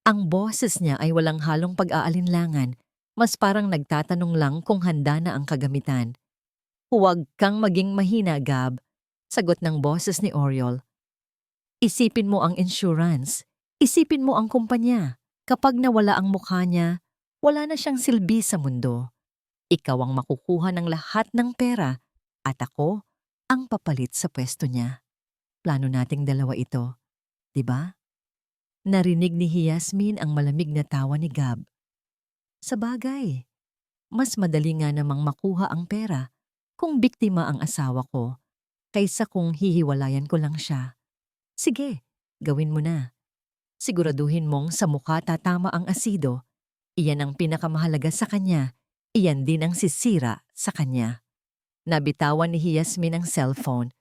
Ang boses niya ay walang halong pag-aalinlangan, mas parang nagtatanong lang kung handa na ang kagamitan. Huwag kang maging mahina, Gab, sagot ng boses ni Oriol. Isipin mo ang insurance, isipin mo ang kumpanya. Kapag nawala ang mukha niya, wala na siyang silbi sa mundo. Ikaw ang makukuha ng lahat ng pera at ako ang papalit sa pwesto niya. Plano nating dalawa ito, di ba? Narinig ni Yasmin ang malamig na tawa ni Gab. Sabagay, mas madali nga namang makuha ang pera kung biktima ang asawa ko kaysa kung hihiwalayan ko lang siya. Sige, gawin mo na. Siguraduhin mong sa mukha tatama ang asido. Iyan ang pinakamahalaga sa kanya. Iyan din ang sisira sa kanya. Nabitawan ni Yasmin ang cellphone.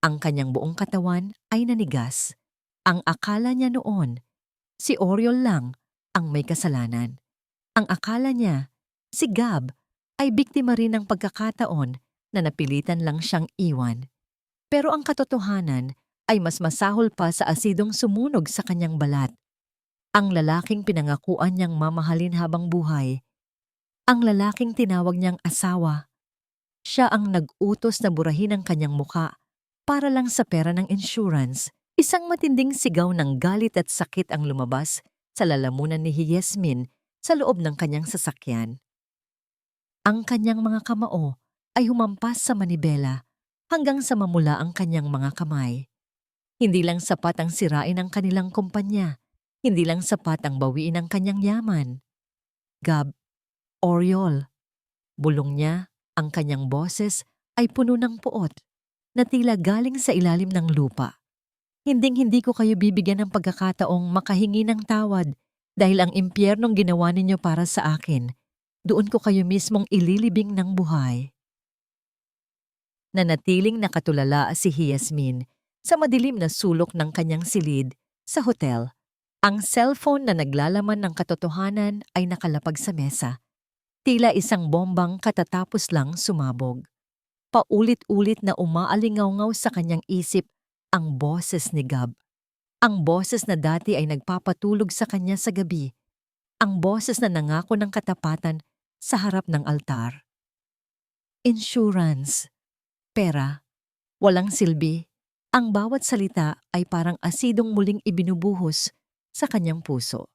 Ang kanyang buong katawan ay nanigas. Ang akala niya noon, si Oriol lang ang may kasalanan. Ang akala niya, si Gab ay biktima rin ng pagkakataon na napilitan lang siyang iwan. Pero ang katotohanan, ay mas masahol pa sa asidong sumunog sa kanyang balat. Ang lalaking pinangakuan niyang mamahalin habang buhay, ang lalaking tinawag niyang asawa, siya ang nag-utos na burahin ang kanyang muka para lang sa pera ng insurance. Isang matinding sigaw ng galit at sakit ang lumabas sa lalamunan ni Yasmin sa loob ng kanyang sasakyan. Ang kanyang mga kamao ay humampas sa manibela hanggang sa mamula ang kanyang mga kamay. Hindi lang sapat ang sirain ang kanilang kumpanya, hindi lang sapat ang bawiin ang kanyang yaman. Gab, Oriol, bulong niya, ang kanyang boses ay puno ng puot na tila galing sa ilalim ng lupa. Hinding-hindi ko kayo bibigyan ng pagkakataong makahingi ng tawad dahil ang impyernong ginawa ninyo para sa akin, doon ko kayo mismong ililibing ng buhay. Nanatiling nakatulala si Yasmin sa madilim na sulok ng kanyang silid sa hotel. Ang cellphone na naglalaman ng katotohanan ay nakalapag sa mesa. Tila isang bombang katatapos lang sumabog. Paulit-ulit na umaalingaw-ngaw sa kanyang isip ang boses ni Gab. Ang boses na dati ay nagpapatulog sa kanya sa gabi. Ang boses na nangako ng katapatan sa harap ng altar. Insurance, pera, walang silbi. Ang bawat salita ay parang asidong muling ibinubuhos sa kanyang puso.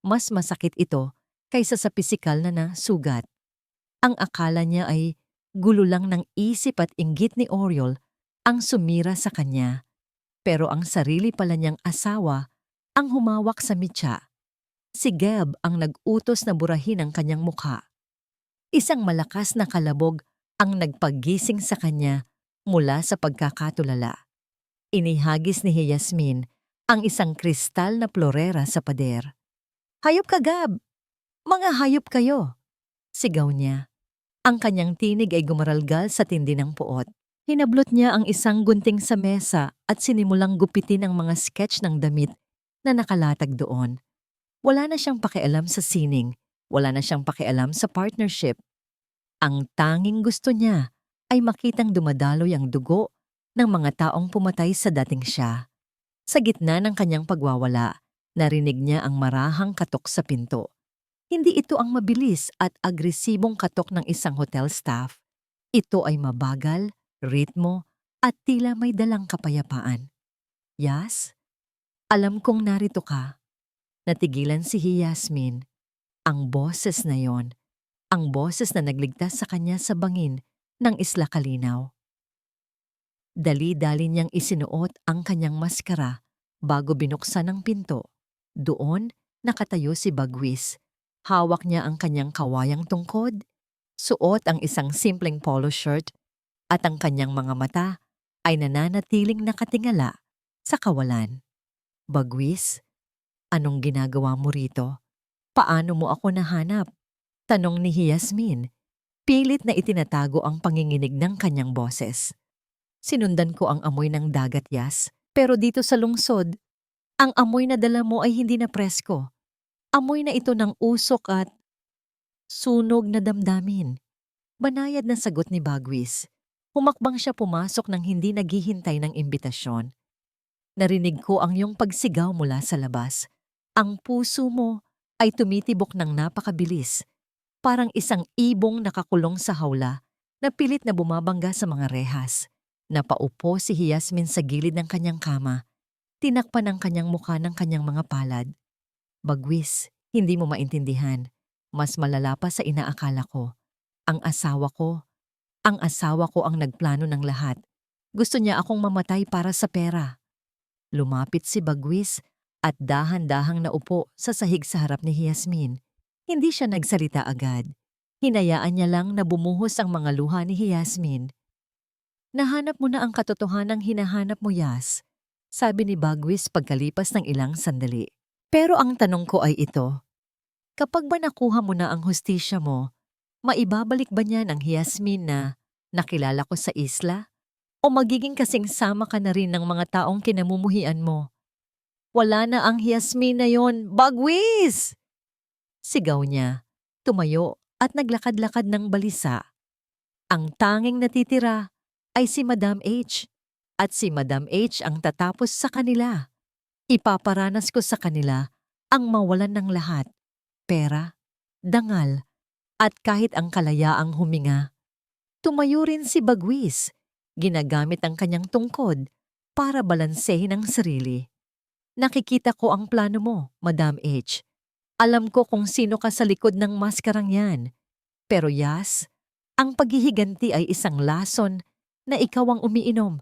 Mas masakit ito kaysa sa pisikal na sugat. Ang akala niya ay gulo lang ng isip at inggit ni Oriol ang sumira sa kanya. Pero ang sarili pala niyang asawa ang humawak sa mitya. Si Gab ang nag-utos na burahin ang kanyang mukha. Isang malakas na kalabog ang nagpagising sa kanya mula sa pagkakatulala. Inihagis ni Yasmin ang isang kristal na florera sa pader. "Hayop ka, Gab! Mga hayop kayo!" sigaw niya. Ang kanyang tinig ay gumaralgal sa tindi ng puot. Hinablot niya ang isang gunting sa mesa at sinimulang gupitin ang mga sketch ng damit na nakalatag doon. Wala na siyang pakialam sa sining, wala na siyang pakialam sa partnership. Ang tanging gusto niya ay makitang dumadaloy ang dugo ng mga taong pumatay sa dating siya. Sa gitna ng kanyang pagwawala, narinig niya ang marahang katok sa pinto. Hindi ito ang mabilis at agresibong katok ng isang hotel staff. Ito ay mabagal, ritmo, at tila may dalang kapayapaan. "Yas, alam kong narito ka." Natigilan si Yasmin. Ang boses na yon, ang boses na nagligtas sa kanya sa bangin ng Isla Kalinaw. Dali-dali niyang isinuot ang kanyang maskara bago binuksan ang pinto. Doon, nakatayo si Bagwis. Hawak niya ang kanyang kawayang tungkod, suot ang isang simpleng polo shirt, at ang kanyang mga mata ay nananatiling nakatingala sa kawalan. "Bagwis, anong ginagawa mo rito? Paano mo ako nahanap?" tanong ni Yasmin. Pilit na itinatago ang panginginig ng kanyang boses. "Sinundan ko ang amoy ng dagat, Yas. Pero dito sa lungsod, ang amoy na dala mo ay hindi na presko. Amoy na ito ng usok at sunog na damdamin." Banayad na sagot ni Bagwis. Humakbang siya pumasok nang hindi naghihintay ng imbitasyon. "Narinig ko ang iyong pagsigaw mula sa labas. Ang puso mo ay tumitibok ng napakabilis. Parang isang ibong nakakulong sa hawla na pilit na bumabangga sa mga rehas." Napaupo si Yasmin sa gilid ng kanyang kama. Tinakpan ang kanyang mukha ng kanyang mga palad. "Bagwis, hindi mo maintindihan. Mas malala pa sa inaakala ko. Ang asawa ko ang nagplano ng lahat. Gusto niya akong mamatay para sa pera." Lumapit si Bagwis at dahan-dahang naupo sa sahig sa harap ni Yasmin. Hindi siya nagsalita agad. Hinayaan niya lang na bumuhos ang mga luha ni Yasmin. "Nahanap mo na ang katotohanang hinahanap mo, Yas," sabi ni Bagwis pagkalipas ng ilang sandali. "Pero ang tanong ko ay ito. Kapag ba nakuha mo na ang hustisya mo, maibabalik ba niya ng Yasmin na nakilala ko sa isla? O magiging kasing sama ka na rin ng mga taong kinamumuhian mo?" "Wala na ang Yasmin na yon, Bagwis!" sigaw niya. Tumayo at naglakad-lakad ng balisa. Ang tanging natitira ay si Madam H. At si Madam H ang tatapos sa kanila. Ipaparanas ko sa kanila ang mawalan ng lahat, pera, dangal, at kahit ang kalayaang huminga. Tumayo rin si Bagwis. Ginagamit ang kanyang tungkod para balansehin ang sarili. Nakikita ko ang plano mo, Madam H. Alam ko kung sino ka sa likod ng maskarang yan. Pero Yas, ang paghihiganti ay isang lason na ikaw ang umiinom,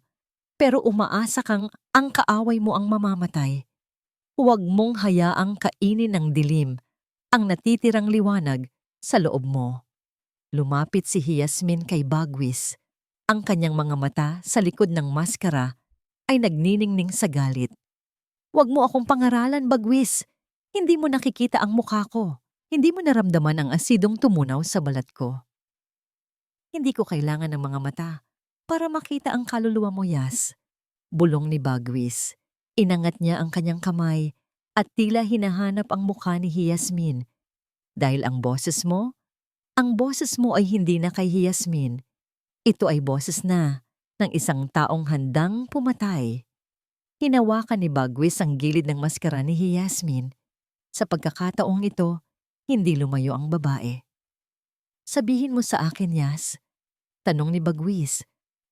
pero umaasa kang ang kaaway mo ang mamamatay. Huwag mong hayaang kainin ng dilim ang natitirang liwanag sa loob mo. Lumapit si Yasmin kay Bagwis. Ang kanyang mga mata sa likod ng maskara ay nagniningning sa galit. Huwag mo akong pangaralan, Bagwis. Hindi mo nakikita ang mukha ko. Hindi mo naramdaman ang asidong tumunaw sa balat ko. Hindi ko kailangan ng mga mata para makita ang kaluluwa mo, Yas. Bulong ni Bagwis. Inangat niya ang kanyang kamay at tila hinahanap ang mukha ni Yasmin. Dahil ang boses mo ay hindi na kay Yasmin. Ito ay boses na ng isang taong handang pumatay. Hinawakan ni Bagwis ang gilid ng maskara ni Yasmin. Sa pagkakataong ito, hindi lumayo ang babae. Sabihin mo sa akin, Yas. Tanong ni Bagwis.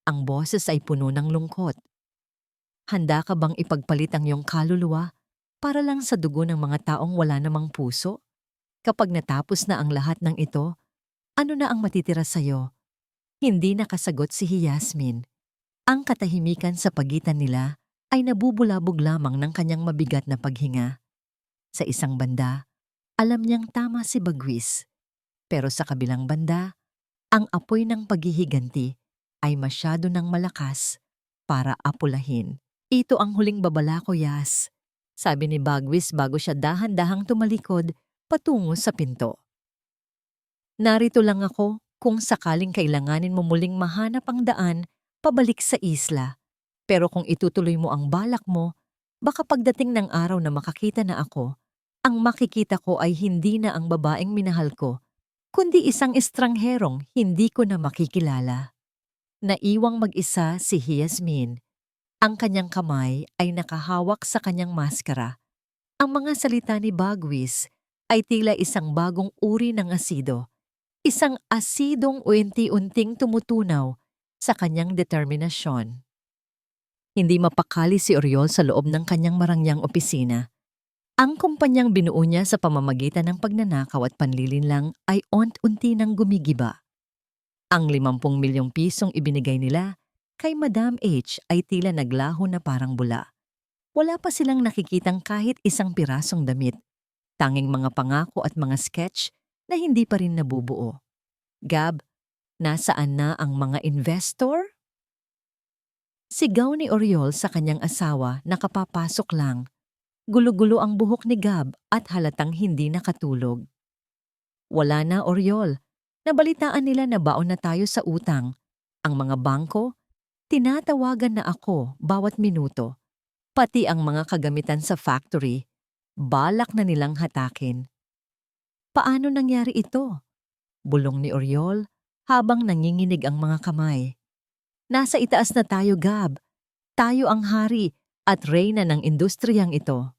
Ang boses ay puno ng lungkot. Handa ka bang ipagpalit ang iyong kaluluwa para lang sa dugo ng mga taong wala namang puso? Kapag natapos na ang lahat ng ito, ano na ang matitira sa'yo? Hindi nakasagot si Yasmin. Ang katahimikan sa pagitan nila ay nabubulabog lamang ng kanyang mabigat na paghinga. Sa isang banda, alam niyang tama si Bagwis. Pero sa kabilang banda, ang apoy ng paghihiganti ay masyado ng malakas para apulahin. Ito ang huling babala ko, Yas. Sabi ni Bagwis bago siya dahan-dahang tumalikod patungo sa pinto. Narito lang ako kung sakaling kailanganin mo muling mahanap ang daan pabalik sa isla. Pero kung itutuloy mo ang balak mo, baka pagdating ng araw na makakita na ako, ang makikita ko ay hindi na ang babaeng minahal ko, kundi isang estrangherong hindi ko na makikilala. Naiwang mag-isa si Yasmin. Ang kanyang kamay ay nakahawak sa kanyang maskara. Ang mga salita ni Bagwis ay tila isang bagong uri ng asido. Isang asidong unti-unting tumutunaw sa kanyang determinasyon. Hindi mapakali si Oriol sa loob ng kanyang marangyang opisina. Ang kumpanyang binuo niya sa pamamagitan ng pagnanakaw at panlilinlang ay unti-unti nang gumigiba. Ang 50 milyong pisong ibinigay nila kay Madam H ay tila naglaho na parang bula. Wala pa silang nakikitang kahit isang pirasong damit, tanging mga pangako at mga sketch na hindi pa rin nabubuo. Gab, nasaan na ang mga investor? Sigaw ni Oriol sa kanyang asawa na kapapasok lang. Gulo-gulo ang buhok ni Gab at halatang hindi nakatulog. Wala na, Oriol. Nabalitaan nila na baon na tayo sa utang. Ang mga bangko, tinatawagan na ako bawat minuto. Pati ang mga kagamitan sa factory, balak na nilang hatakin. Paano nangyari ito? Bulong ni Oriol habang nanginginig ang mga kamay. Nasa itaas na tayo, Gab. Tayo ang hari at reyna ng industriyang ito.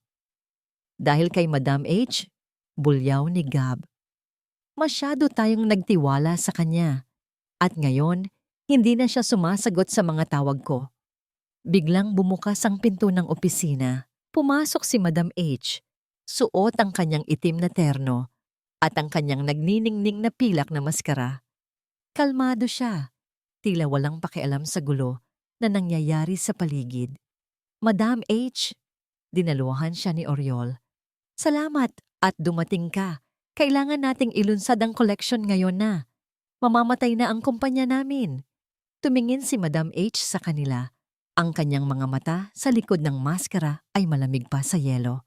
Dahil kay Madam H, bulyaw ni Gab. Masyado tayong nagtiwala sa kanya. At ngayon, hindi na siya sumasagot sa mga tawag ko. Biglang bumukas ang pinto ng opisina. Pumasok si Madam H. Suot ang kanyang itim na terno at ang kanyang nagniningning na pilak na maskara. Kalmado siya. Tila walang pakialam sa gulo na nangyayari sa paligid. Madam H, dinaluhan siya ni Oriol. Salamat at dumating ka. Kailangan nating ilunsad ang collection ngayon na. Mamamatay na ang kumpanya namin. Tumingin si Madam H sa kanila. Ang kanyang mga mata sa likod ng maskara ay malamig pa sa yelo.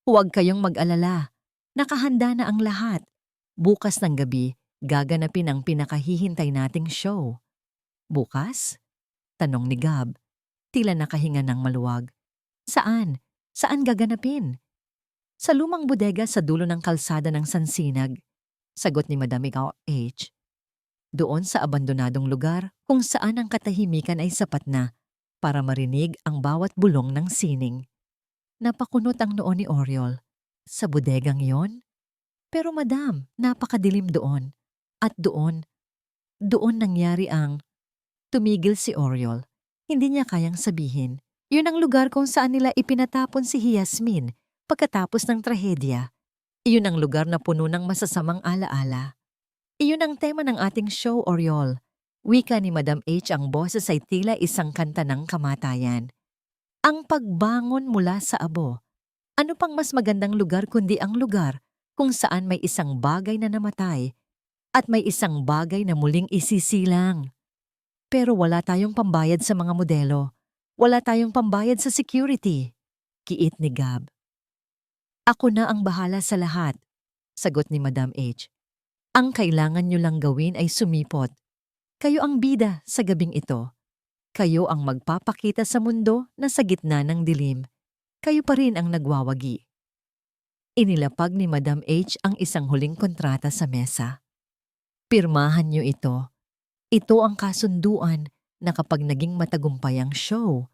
Huwag kayong mag-alala. Nakahanda na ang lahat. Bukas ng gabi, gaganapin ang pinakahihintay nating show. Bukas? Tanong ni Gab. Tila nakahinga ng maluwag. Saan? Saan gaganapin? Sa lumang bodega sa dulo ng kalsada ng Sansinag. Sagot ni Madam H. Doon sa abandonadong lugar kung saan ang katahimikan ay sapat na para marinig ang bawat bulong ng sining. Napakunot ang noo ni Oriol. Sa bodegang yon? Pero madam, napakadilim doon. At doon nangyari ang... Tumigil si Oriol. Hindi niya kayang sabihin. Yun ang lugar kung saan nila ipinatapon si Yasmin pagkatapos ng trahedya. Iyon ang lugar na puno ng masasamang alaala. Iyon ang tema ng ating show, Oriol. Wika ni Madam H, ang boses ay tila isang kanta ng kamatayan. Ang pagbangon mula sa abo. Ano pang mas magandang lugar kundi ang lugar kung saan may isang bagay na namatay at may isang bagay na muling isisilang. Pero wala tayong pambayad sa mga modelo. Wala tayong pambayad sa security. Kiit ni Gab. Ako na ang bahala sa lahat, sagot ni Madam H. Ang kailangan nyo lang gawin ay sumipot. Kayo ang bida sa gabing ito. Kayo ang magpapakita sa mundo na sa gitna ng dilim. Kayo pa rin ang nagwawagi. Inilapag ni Madam H ang isang huling kontrata sa mesa. Pirmahan nyo ito. Ito ang kasunduan na kapag naging matagumpay ang show,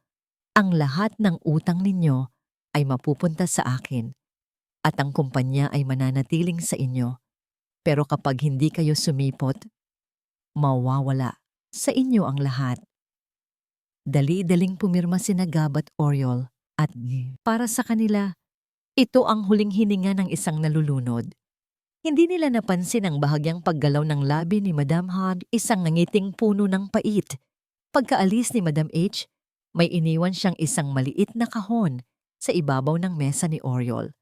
ang lahat ng utang ninyo ay mapupunta sa akin at ang kumpanya ay mananatiling sa inyo. Pero kapag hindi kayo sumipot, mawawala sa inyo ang lahat. Dali-daling pumirma sina Gab at Oriol at para sa kanila, ito ang huling hininga ng isang nalulunod. Hindi nila napansin ang bahagyang paggalaw ng labi ni Madam Hog, isang nangiting puno ng pait. Pagkaalis ni Madam H, may iniwan siyang isang maliit na kahon sa ibabaw ng mesa ni Oriol.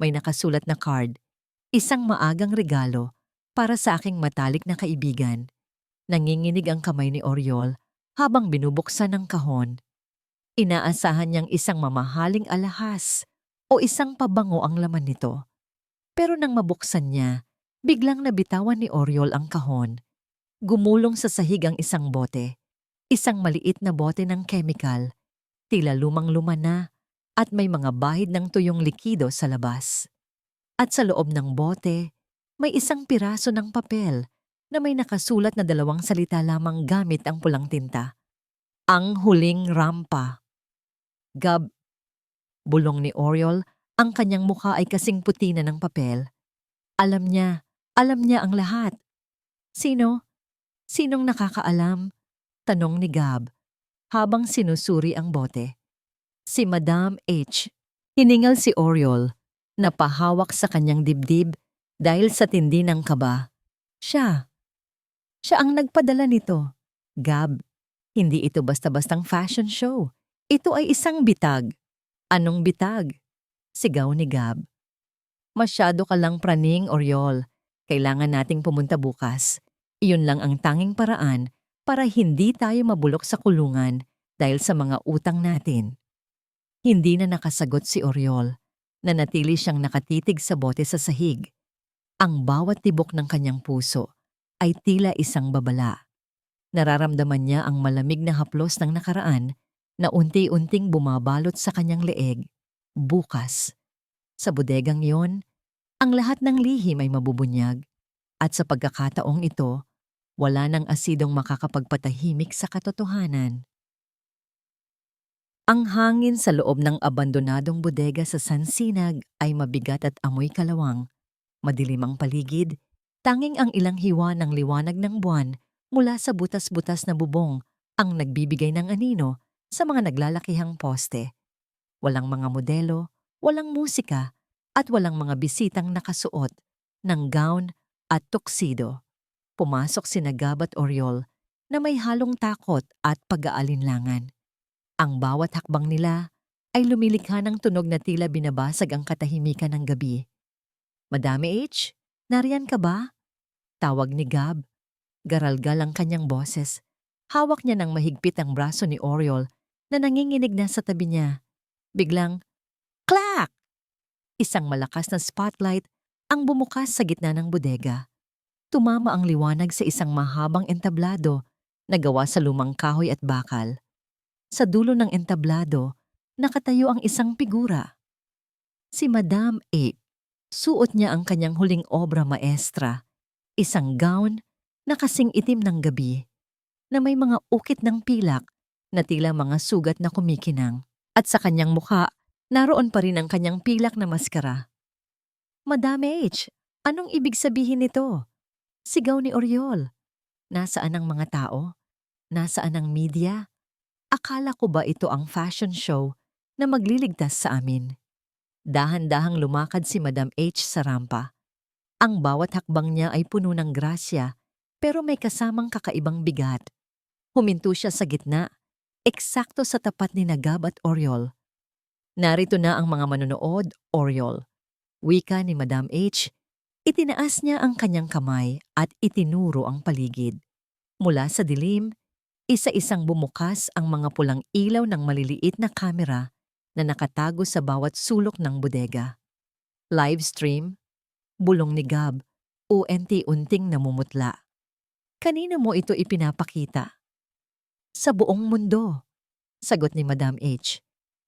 May nakasulat na card, isang maagang regalo para sa aking matalik na kaibigan. Nanginginig ang kamay ni Oriol habang binubuksan ang kahon. Inaasahan niyang isang mamahaling alahas o isang pabango ang laman nito. Pero nang mabuksan niya, biglang nabitawan ni Oriol ang kahon. Gumulong sa sahig ang isang bote. Isang maliit na bote ng chemical. Tila lumang-luma na at may mga bahid ng tuyong likido sa labas. At sa loob ng bote, may isang piraso ng papel na may nakasulat na 2 salita lamang gamit ang pulang tinta. Ang huling rampa. Gab, bulong ni Oriol, ang kanyang mukha ay kasing puti na ng papel. Alam niya ang lahat. Sino? Sinong nakakaalam? Tanong ni Gab, habang sinusuri ang bote. Si Madam H. Hiningal si Oriol, napahawak sa kanyang dibdib dahil sa tindi ng kaba. Siya ang nagpadala nito. Gab, hindi ito basta-bastang fashion show. Ito ay isang bitag. Anong bitag? Sigaw ni Gab. Masyado ka lang praning, Oriol. Kailangan nating pumunta bukas. Iyon lang ang tanging paraan para hindi tayo mabulok sa kulungan dahil sa mga utang natin. Hindi na nakasagot si Oriol. Nanatili siyang nakatitig sa bote sa sahig. Ang bawat tibok ng kanyang puso ay tila isang babala. Nararamdaman niya ang malamig na haplos ng nakaraan na unti-unting bumabalot sa kanyang leeg. Bukas. Sa bodegang yon, ang lahat ng lihim ay mabubunyag at sa pagkakataong ito, wala nang asidong makakapagpatahimik sa katotohanan. Ang hangin sa loob ng abandonadong bodega sa Sansinag ay mabigat at amoy kalawang. Madilim ang paligid, tanging ang ilang hiwa ng liwanag ng buwan mula sa butas-butas na bubong ang nagbibigay ng anino sa mga naglalakihang poste. Walang mga modelo, walang musika, at walang mga bisitang nakasuot ng gown at tuxedo. Pumasok sina Gab at Oriol na may halong takot at pag-aalinlangan. Ang bawat hakbang nila ay lumilikha ng tunog na tila binabasag ang katahimikan ng gabi. Madame H, nariyan ka ba? Tawag ni Gab. Garalgal ang kanyang boses. Hawak niya ng mahigpit ang braso ni Oriol na nanginginig na sa tabi niya. Biglang, clack! Isang malakas na spotlight ang bumukas sa gitna ng bodega. Tumama ang liwanag sa isang mahabang entablado na gawa sa lumang kahoy at bakal. Sa dulo ng entablado, nakatayo ang isang figura. Si Madam A. Suot niya ang kanyang huling obra maestra, isang gown na kasing itim ng gabi, na may mga ukit ng pilak na tila mga sugat na kumikinang. At sa kanyang mukha, naroon pa rin ang kanyang pilak na maskara. Madam H, anong ibig sabihin nito? Sigaw ni Oriol. Nasaan ang mga tao? Nasaan ang media? Akala ko ba ito ang fashion show na magliligtas sa amin? Dahan-dahang lumakad si Madam H sa rampa. Ang bawat hakbang niya ay puno ng grasya, pero may kasamang kakaibang bigat. Huminto siya sa gitna, eksakto sa tapat ni Gab at Oriol. Narito na ang mga manonood, Oriol. Wika ni Madam H, itinaas niya ang kanyang kamay at itinuro ang paligid. Mula sa dilim, isa-isang bumukas ang mga pulang ilaw ng maliliit na kamera na nakatago sa bawat sulok ng bodega. Live stream, bulong ni Gab, unti-unting namumutla. Kanino mo ito ipinapakita? Sa buong mundo, sagot ni Madam H.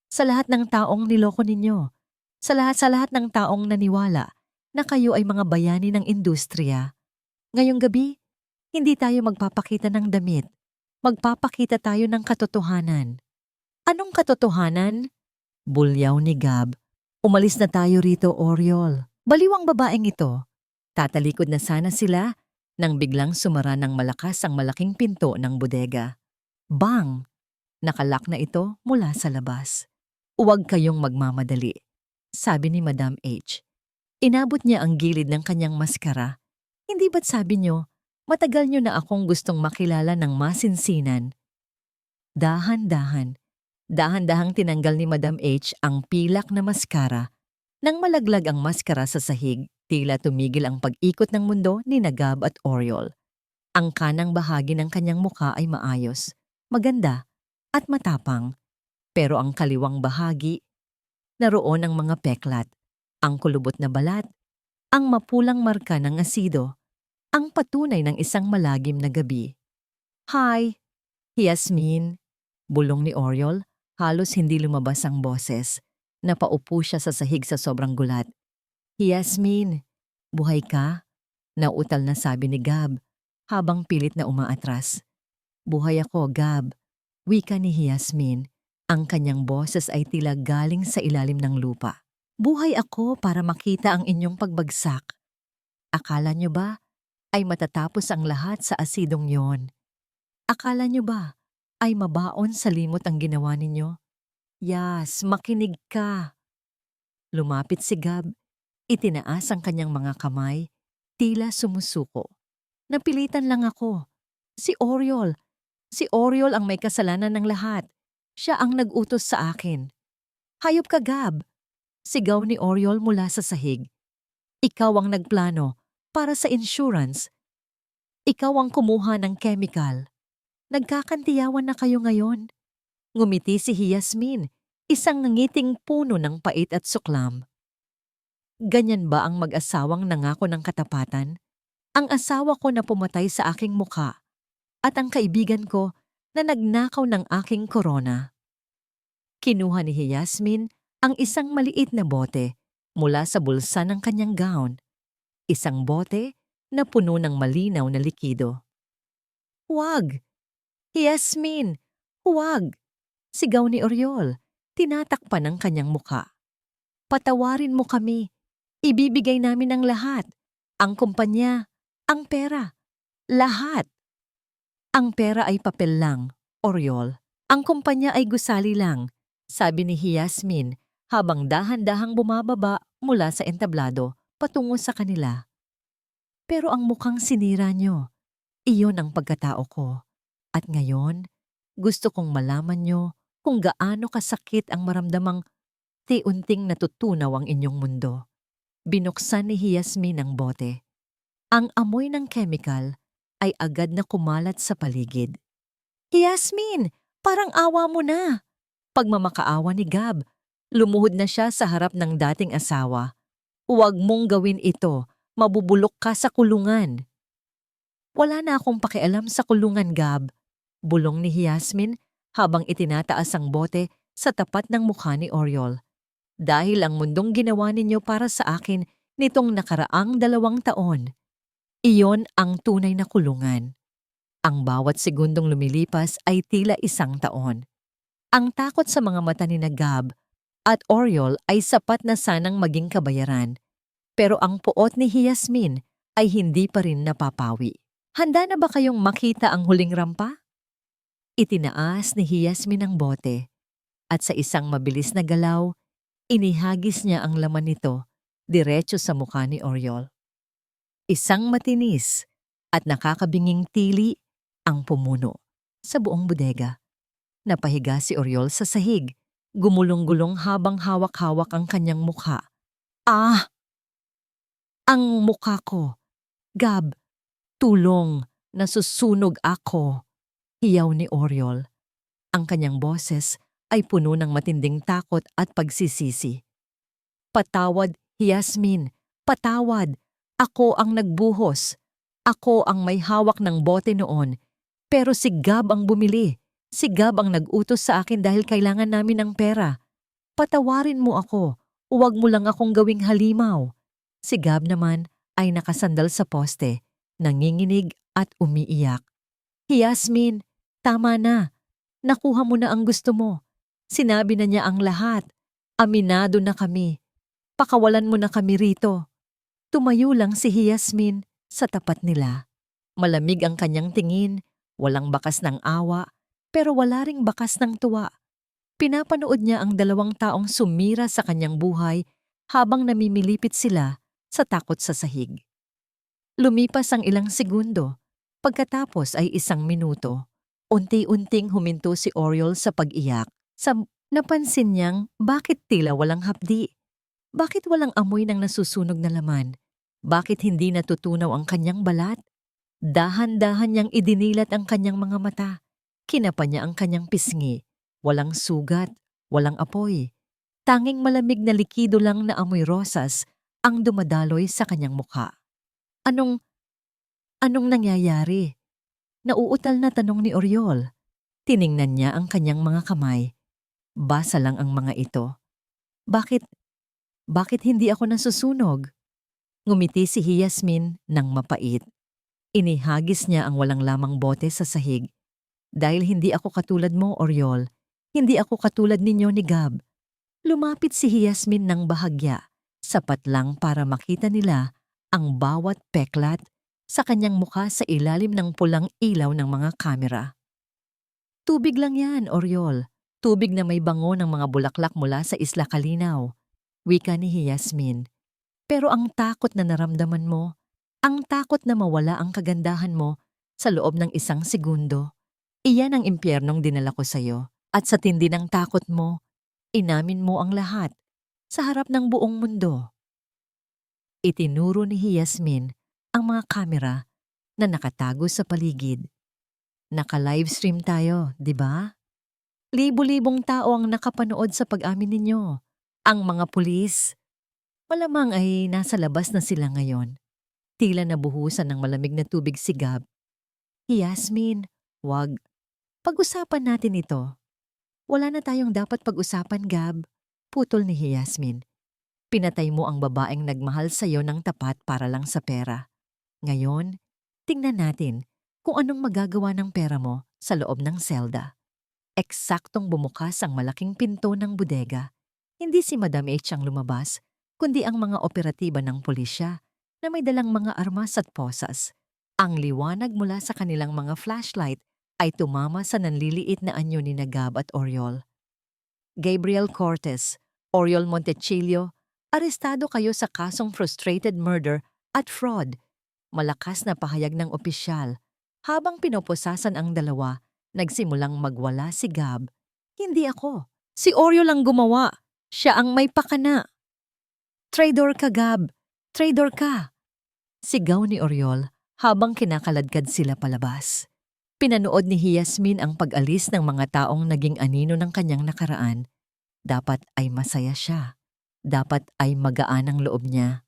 Sa lahat ng taong niloko ninyo, sa lahat ng taong naniwala na kayo ay mga bayani ng industriya. Ngayong gabi, hindi tayo magpapakita ng damit. Magpapakita tayo ng katotohanan. Anong katotohanan? Bulyaw ni Gab. Umalis na tayo rito, Oriol. Baliw ang babaeng ito. Tatalikod na sana sila nang biglang sumara ng malakas ang malaking pinto ng bodega. Bang! Nakalak na ito mula sa labas. Huwag kayong magmamadali, sabi ni Madam H. Inabot niya ang gilid ng kanyang maskara. Hindi ba't sabi niyo, matagal niyo na akong gustong makilala ng masinsinan? Dahan-dahang tinanggal ni Madam H ang pilak na maskara. Nang malaglag ang maskara sa sahig, tila tumigil ang pag-ikot ng mundo ni Gab at Oriol. Ang kanang bahagi ng kanyang mukha ay maayos, maganda, at matapang. Pero ang kaliwang bahagi, naroon ang mga peklat, ang kulubot na balat, ang mapulang marka ng asido, ang patunay ng isang malagim na gabi. Hi, Yasmin, bulong ni Oriol, halos hindi lumabas ang boses. Napaupo siya sa sahig sa sobrang gulat. Yasmin, buhay ka? Nautal na sabi ni Gab, habang pilit na umaatras. Buhay ako, Gab, wika ni Yasmin. Ang kanyang boses ay tila galing sa ilalim ng lupa. Buhay ako para makita ang inyong pagbagsak. Akala niyo ba ay matatapos ang lahat sa asidong yon? Akala niyo ba ay mabaon sa limot ang ginawa ninyo? Yas, makinig ka. Lumapit si Gab, itinaas ang kanyang mga kamay, tila sumusuko. Napilitan lang ako. Si Oriol ang may kasalanan ng lahat. Siya ang nag-utos sa akin. Hayop ka, Gab! Sigaw ni Oriol mula sa sahig. Ikaw ang nagplano para sa insurance. Ikaw ang kumuha ng chemical. Nagkakantiyawan na kayo ngayon. Ngumiti si Yasmin, isang nangiting puno ng pait at suklam. Ganyan ba ang mag-asawang nangako ng katapatan? Ang asawa ko na pumatay sa aking mukha at ang kaibigan ko na nagnakaw ng aking korona. Kinuha ni Yasmin ang isang maliit na bote mula sa bulsa ng kanyang gown. Isang bote na puno ng malinaw na likido. Huwag! Yasmin! Huwag! Sigaw ni Oriol, tinatakpan ang kanyang mukha. Patawarin mo kami. Ibibigay namin ang lahat. Ang kumpanya, ang pera, lahat. Ang pera ay papel lang, Oriol. Ang kumpanya ay gusali lang, sabi ni Yasmin habang dahan-dahang bumababa mula sa entablado patungo sa kanila. Pero ang mukhang sinira niyo, iyon ang pagkatao ko. At ngayon, gusto kong malaman niyo kung gaano kasakit ang maramdamang unting natutunaw ang inyong mundo. Binuksan ni Yasmin ang bote. Ang amoy ng chemical ay agad na kumalat sa paligid. Yasmin, parang awa mo na. Pagmamakaawa ni Gab, lumuhod na siya sa harap ng dating asawa. Huwag mong gawin ito, mabubulok ka sa kulungan. Wala na akong pakialam sa kulungan, Gab, bulong ni Yasmin habang itinataas ang bote sa tapat ng mukha ni Oriol. Dahil ang mundong ginawa ninyo para sa akin nitong nakaraang 2 taon. Iyon ang tunay na kulungan. Ang bawat segundong lumilipas ay tila isang taon. Ang takot sa mga mata ni Gab at Oriol ay sapat na sanang maging kabayaran. Pero ang puot ni Yasmin ay hindi pa rin napapawi. Handa na ba kayong makita ang huling rampa? Itinaas ni Yasmin ang bote at sa isang mabilis na galaw, inihagis niya ang laman nito diretso sa mukha ni Oriol. Isang matinis at nakakabinging tili ang pumuno sa buong bodega. Napahiga si Oriol sa sahig, gumulong-gulong habang hawak-hawak ang kanyang mukha. Ah! Ang mukha ko! Gab! Tulong! Nasusunog ako! Hiyaw ni Oriol. Ang kanyang boses ay puno ng matinding takot at pagsisisi. Patawad, Yasmin! Patawad! Ako ang nagbuhos. Ako ang may hawak ng bote noon. Pero si Gab ang bumili. Si Gab ang nag-utos sa akin dahil kailangan namin ng pera. Patawarin mo ako. Huwag mo lang akong gawing halimaw. Si Gab naman ay nakasandal sa poste, nanginginig at umiiyak. Yasmin, tama na. Nakuha mo na ang gusto mo. Sinabi na niya ang lahat. Aminado na kami. Pakawalan mo na kami rito. Tumayo lang si Yasmin sa tapat nila. Malamig ang kanyang tingin, walang bakas ng awa, pero wala ring bakas ng tuwa. Pinapanood niya ang dalawang taong sumira sa kanyang buhay habang namimilipit sila sa takot sa sahig. Lumipas ang ilang segundo, pagkatapos ay 1 minuto. Unti-unting huminto si Oriol sa pag-iyak. Napansin niyang bakit tila walang hapdi. Bakit walang amoy ng nasusunog na laman? Bakit hindi natutunaw ang kanyang balat? Dahan-dahan niyang idinilat ang kanyang mga mata. Kinapa niya ang kanyang pisngi. Walang sugat, walang apoy. Tanging malamig na likido lang na amoy rosas ang dumadaloy sa kanyang mukha. Anong nangyayari? Nauutal na tanong ni Oriol. Tiningnan niya ang kanyang mga kamay. Basa lang ang mga ito. Bakit hindi ako nasusunog? Ngumiti si Yasmin ng mapait. Inihagis niya ang walang lamang bote sa sahig. Dahil hindi ako katulad mo, Oriol. Hindi ako katulad ninyo ni Gab. Lumapit si Yasmin ng bahagya, sapat lang para makita nila ang bawat peklat sa kanyang mukha sa ilalim ng pulang ilaw ng mga kamera. Tubig lang yan, Oriol. Tubig na may bango ng mga bulaklak mula sa Isla Kalinaw. Wika ni Yasmin. Pero ang takot na naramdaman mo, ang takot na mawala ang kagandahan mo sa loob ng 1 segundo, iyan ang impyernong dinala ko sa'yo. At sa tindi ng takot mo, inamin mo ang lahat sa harap ng buong mundo. Itinuro ni Yasmin ang mga kamera na nakatago sa paligid. Naka-livestream tayo, di ba? Libo-libong tao ang nakapanood sa pag-amin ninyo. Ang mga pulis, malamang ay nasa labas na sila ngayon. Tila nabuhusan ng malamig na tubig si Gab. Yasmin, wag. Pag-usapan natin ito. Wala na tayong dapat pag-usapan, Gab. Putol ni Yasmin. Pinatay mo ang babaeng nagmahal sa'yo ng tapat para lang sa pera. Ngayon, tingnan natin kung anong magagawa ng pera mo sa loob ng selda. Eksaktong bumukas ang malaking pinto ng bodega. Hindi si Madam H ang lumabas, kundi ang mga operatiba ng pulisya na may dalang mga armas at posas. Ang liwanag mula sa kanilang mga flashlight ay tumama sa nanliliit na anyo ni Gab at Oriol. Gabriel Cortez, Oriol Montechillo, arestado kayo sa kasong frustrated murder at fraud. Malakas na pahayag ng opisyal. Habang pinoposasan ang dalawa, nagsimulang magwala si Gab. Hindi ako. Si Oriol ang gumawa. Siya ang may pakana. Traidor ka, Gab. Traidor ka. Sigaw ni Oriol habang kinakaladkad sila palabas. Pinanood ni Yasmin ang pag-alis ng mga taong naging anino ng kanyang nakaraan. Dapat ay masaya siya. Dapat ay magaan ang loob niya.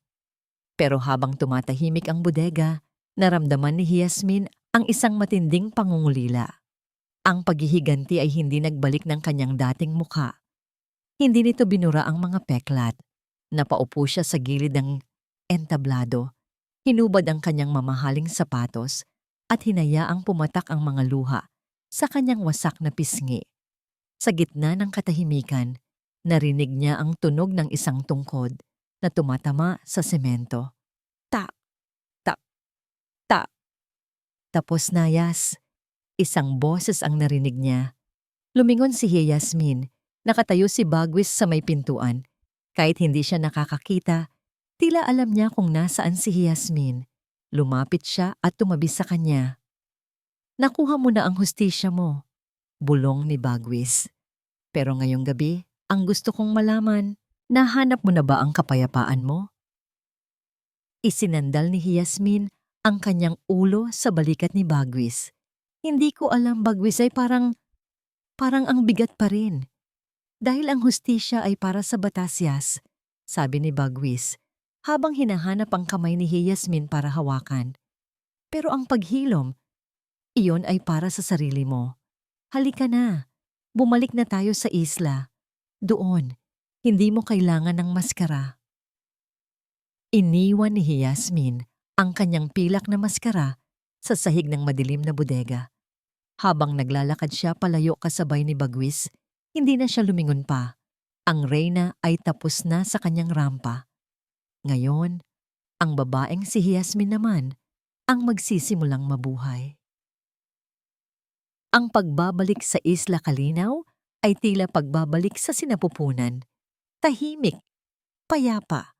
Pero habang tumatahimik ang bodega, naramdaman ni Yasmin ang isang matinding pangungulila. Ang paghihiganti ay hindi nagbalik ng kanyang dating mukha. Hindi nito binura ang mga peklat. Napaupo siya sa gilid ng entablado. Hinubad ang kanyang mamahaling sapatos at hinayaang pumatak ang mga luha sa kanyang wasak na pisngi. Sa gitna ng katahimikan, narinig niya ang tunog ng isang tungkod na tumatama sa semento. Tak, tak, tak. Tapos na, Yas. Isang boses ang narinig niya. Lumingon si Yasmin. Nakatayo si Bagwis sa may pintuan. Kahit hindi siya nakakakita, tila alam niya kung nasaan si Yasmin. Lumapit siya at tumabi sa kanya. Nakuha mo na ang hustisya mo, bulong ni Bagwis. Pero ngayong gabi, ang gusto kong malaman, nahanap mo na ba ang kapayapaan mo? Isinandal ni Yasmin ang kanyang ulo sa balikat ni Bagwis. Hindi ko alam, Bagwis, ay parang ang bigat pa rin. Dahil ang hustisya ay para sa batas, Yas, sabi ni Bagwis, habang hinahanap ang kamay ni Yasmin para hawakan. Pero ang paghilom, iyon ay para sa sarili mo. Halika na, bumalik na tayo sa isla. Doon, hindi mo kailangan ng maskara. Iniwan ni Yasmin ang kanyang pilak na maskara sa sahig ng madilim na bodega. Habang naglalakad siya palayo kasabay ni Bagwis, hindi na siya lumingon pa. Ang reyna ay tapos na sa kanyang rampa. Ngayon, ang babaeng si Yasmin naman ang magsisimulang mabuhay. Ang pagbabalik sa Isla Kalinaw ay tila pagbabalik sa sinapupunan. Tahimik, payapa,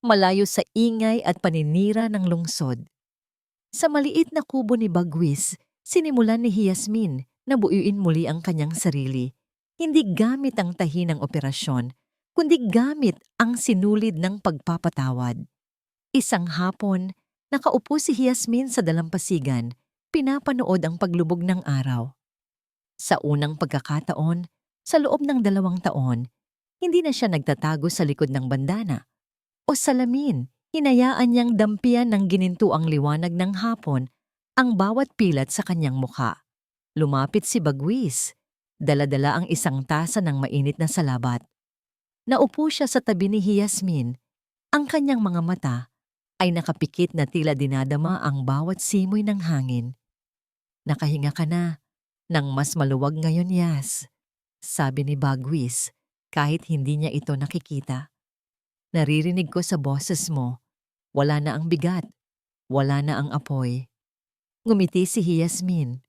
malayo sa ingay at paninira ng lungsod. Sa maliit na kubo ni Bagwis, sinimulan ni Yasmin na buyuin muli ang kanyang sarili. Hindi gamit ang tahi ng operasyon, kundi gamit ang sinulid ng pagpapatawad. Isang hapon, nakaupo si Yasmin sa dalampasigan, pinapanood ang paglubog ng araw. Sa unang pagkakataon, sa loob ng 2 taon, hindi na siya nagtatago sa likod ng bandana o salamin. Hinayaan niyang dampian ng ginintuang liwanag ng hapon ang bawat pilat sa kanyang mukha. Lumapit si Bagwis. Dala-dala ang isang tasa ng mainit na salabat. Naupo siya sa tabi ni Yasmin. Ang kanyang mga mata ay nakapikit na tila dinadama ang bawat simoy ng hangin. Nakahinga ka na, nang mas maluwag ngayon, Yas, sabi ni Bagwis kahit hindi niya ito nakikita. Naririnig ko sa boses mo, wala na ang bigat, wala na ang apoy. Ngumiti si Yasmin,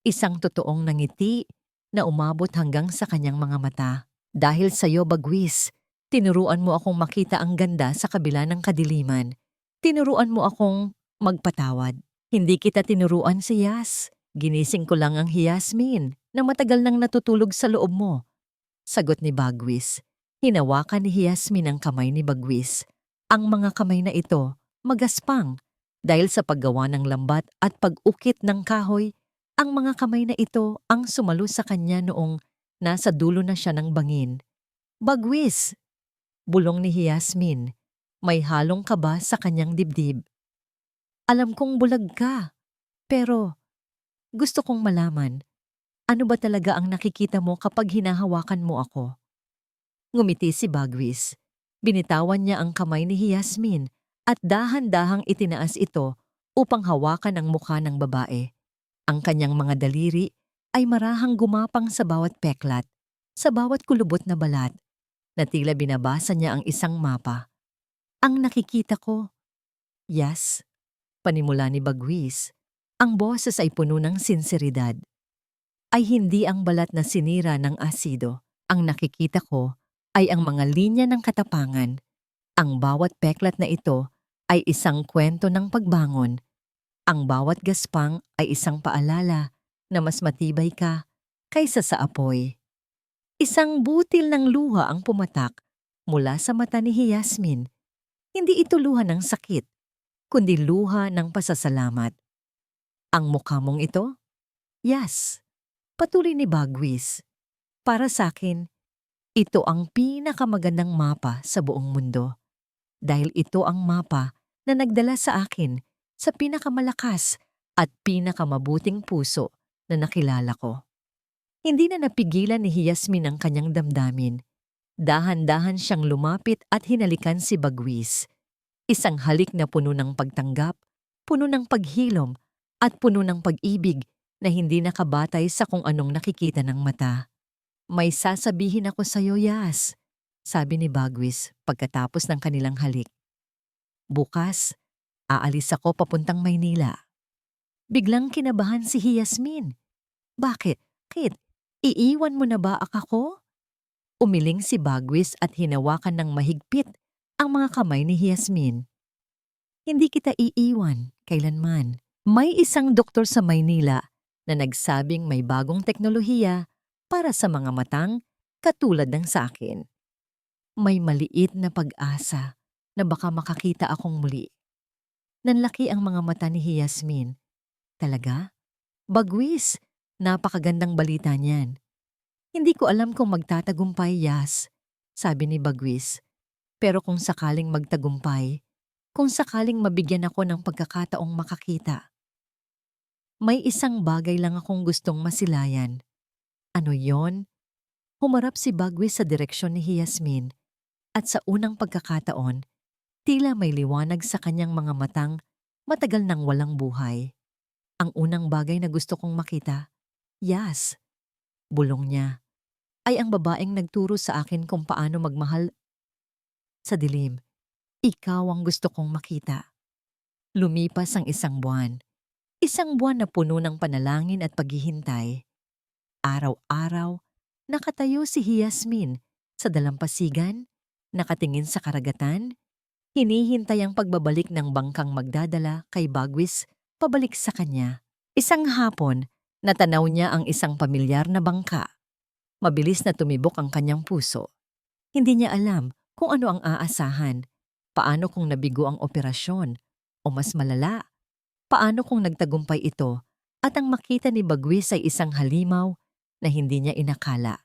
isang totoong nangiti na umabot hanggang sa kanyang mga mata. Dahil sa'yo, Bagwis, tinuruan mo akong makita ang ganda sa kabila ng kadiliman. Tinuruan mo akong magpatawad. Hindi kita tinuruan si Yas. Ginising ko lang ang Yasmin na matagal nang natutulog sa loob mo. Sagot ni Bagwis. Hinawakan ni Yasmin ang kamay ni Bagwis. Ang mga kamay na ito, magaspang. Dahil sa paggawa ng lambat at pag-ukit ng kahoy, ang mga kamay na ito ang sumalo sa kanya noong nasa dulo na siya ng bangin. Bagwis! Bulong ni Yasmin. May halong kaba sa kanyang dibdib. Alam kong bulag ka, pero gusto kong malaman, ano ba talaga ang nakikita mo kapag hinahawakan mo ako? Ngumiti si Bagwis. Binitawan niya ang kamay ni Yasmin at dahan-dahang itinaas ito upang hawakan ang mukha ng babae. Ang kanyang mga daliri ay marahang gumapang sa bawat peklat, sa bawat kulubot na balat, na tila binabasa niya ang isang mapa. Ang nakikita ko, Yas, panimula ni Bagwis. Ang boses ay puno ng sinseridad. Ay hindi ang balat na sinira ng asido. Ang nakikita ko ay ang mga linya ng katapangan. Ang bawat peklat na ito ay isang kwento ng pagbangon. Ang bawat gaspang ay isang paalala na mas matibay ka kaysa sa apoy. Isang butil ng luha ang pumatak mula sa mata ni Yasmin. Hindi ito luha ng sakit, kundi luha ng pasasalamat. Ang mukha mong ito? Yes. Patuloy ni Bagwis. Para sa akin, ito ang pinakamagandang mapa sa buong mundo. Dahil ito ang mapa na nagdala sa akin sa pinakamalakas at pinakamabuting puso na nakilala ko. Hindi na napigilan ni Yasmin ang kanyang damdamin. Dahan-dahan siyang lumapit at hinalikan si Bagwis. Isang halik na puno ng pagtanggap, puno ng paghilom, at puno ng pag-ibig na hindi nakabatay sa kung anong nakikita ng mata. May sasabihin ako sa'yo, Yas, sabi ni Bagwis pagkatapos ng kanilang halik. Bukas, aalis ako papuntang Maynila. Biglang kinabahan si Yasmin. Bakit? Kit, iiwan mo na ba ako? Umiling si Bagwis at hinawakan ng mahigpit ang mga kamay ni Yasmin. Hindi kita iiwan, kailanman. May isang doktor sa Maynila na nagsabing may bagong teknolohiya para sa mga matang katulad ng sa akin. May maliit na pag-asa na baka makakita akong muli. Nanlaki ang mga mata ni Yasmin. Talaga? Bagwis, napakagandang balita niyan. Hindi ko alam kung magtatagumpay, Yas, sabi ni Bagwis. Pero kung sakaling magtagumpay, kung sakaling mabigyan ako ng pagkakataong makakita. May isang bagay lang akong gustong masilayan. Ano yon? Humarap si Bagwis sa direksyon ni Yasmin at sa unang pagkakataon, tila may liwanag sa kanyang mga matang matagal nang walang buhay. Ang unang bagay na gusto kong makita, Yas, bulong niya, ay ang babaeng nagturo sa akin kung paano magmahal sa dilim. Ikaw ang gusto kong makita. Lumipas ang isang buwan. Isang buwan na puno ng panalangin at paghihintay. Araw-araw, nakatayo si Yasmin sa dalampasigan, nakatingin sa karagatan, hinihintay ang pagbabalik ng bangkang magdadala kay Bagwis pabalik sa kanya. Isang hapon, natanaw niya ang isang pamilyar na bangka. Mabilis na tumibok ang kanyang puso. Hindi niya alam kung ano ang aasahan. Paano kung nabigo ang operasyon? O mas malala, paano kung nagtagumpay ito at ang makita ni Bagwis ay isang halimaw na hindi niya inakala?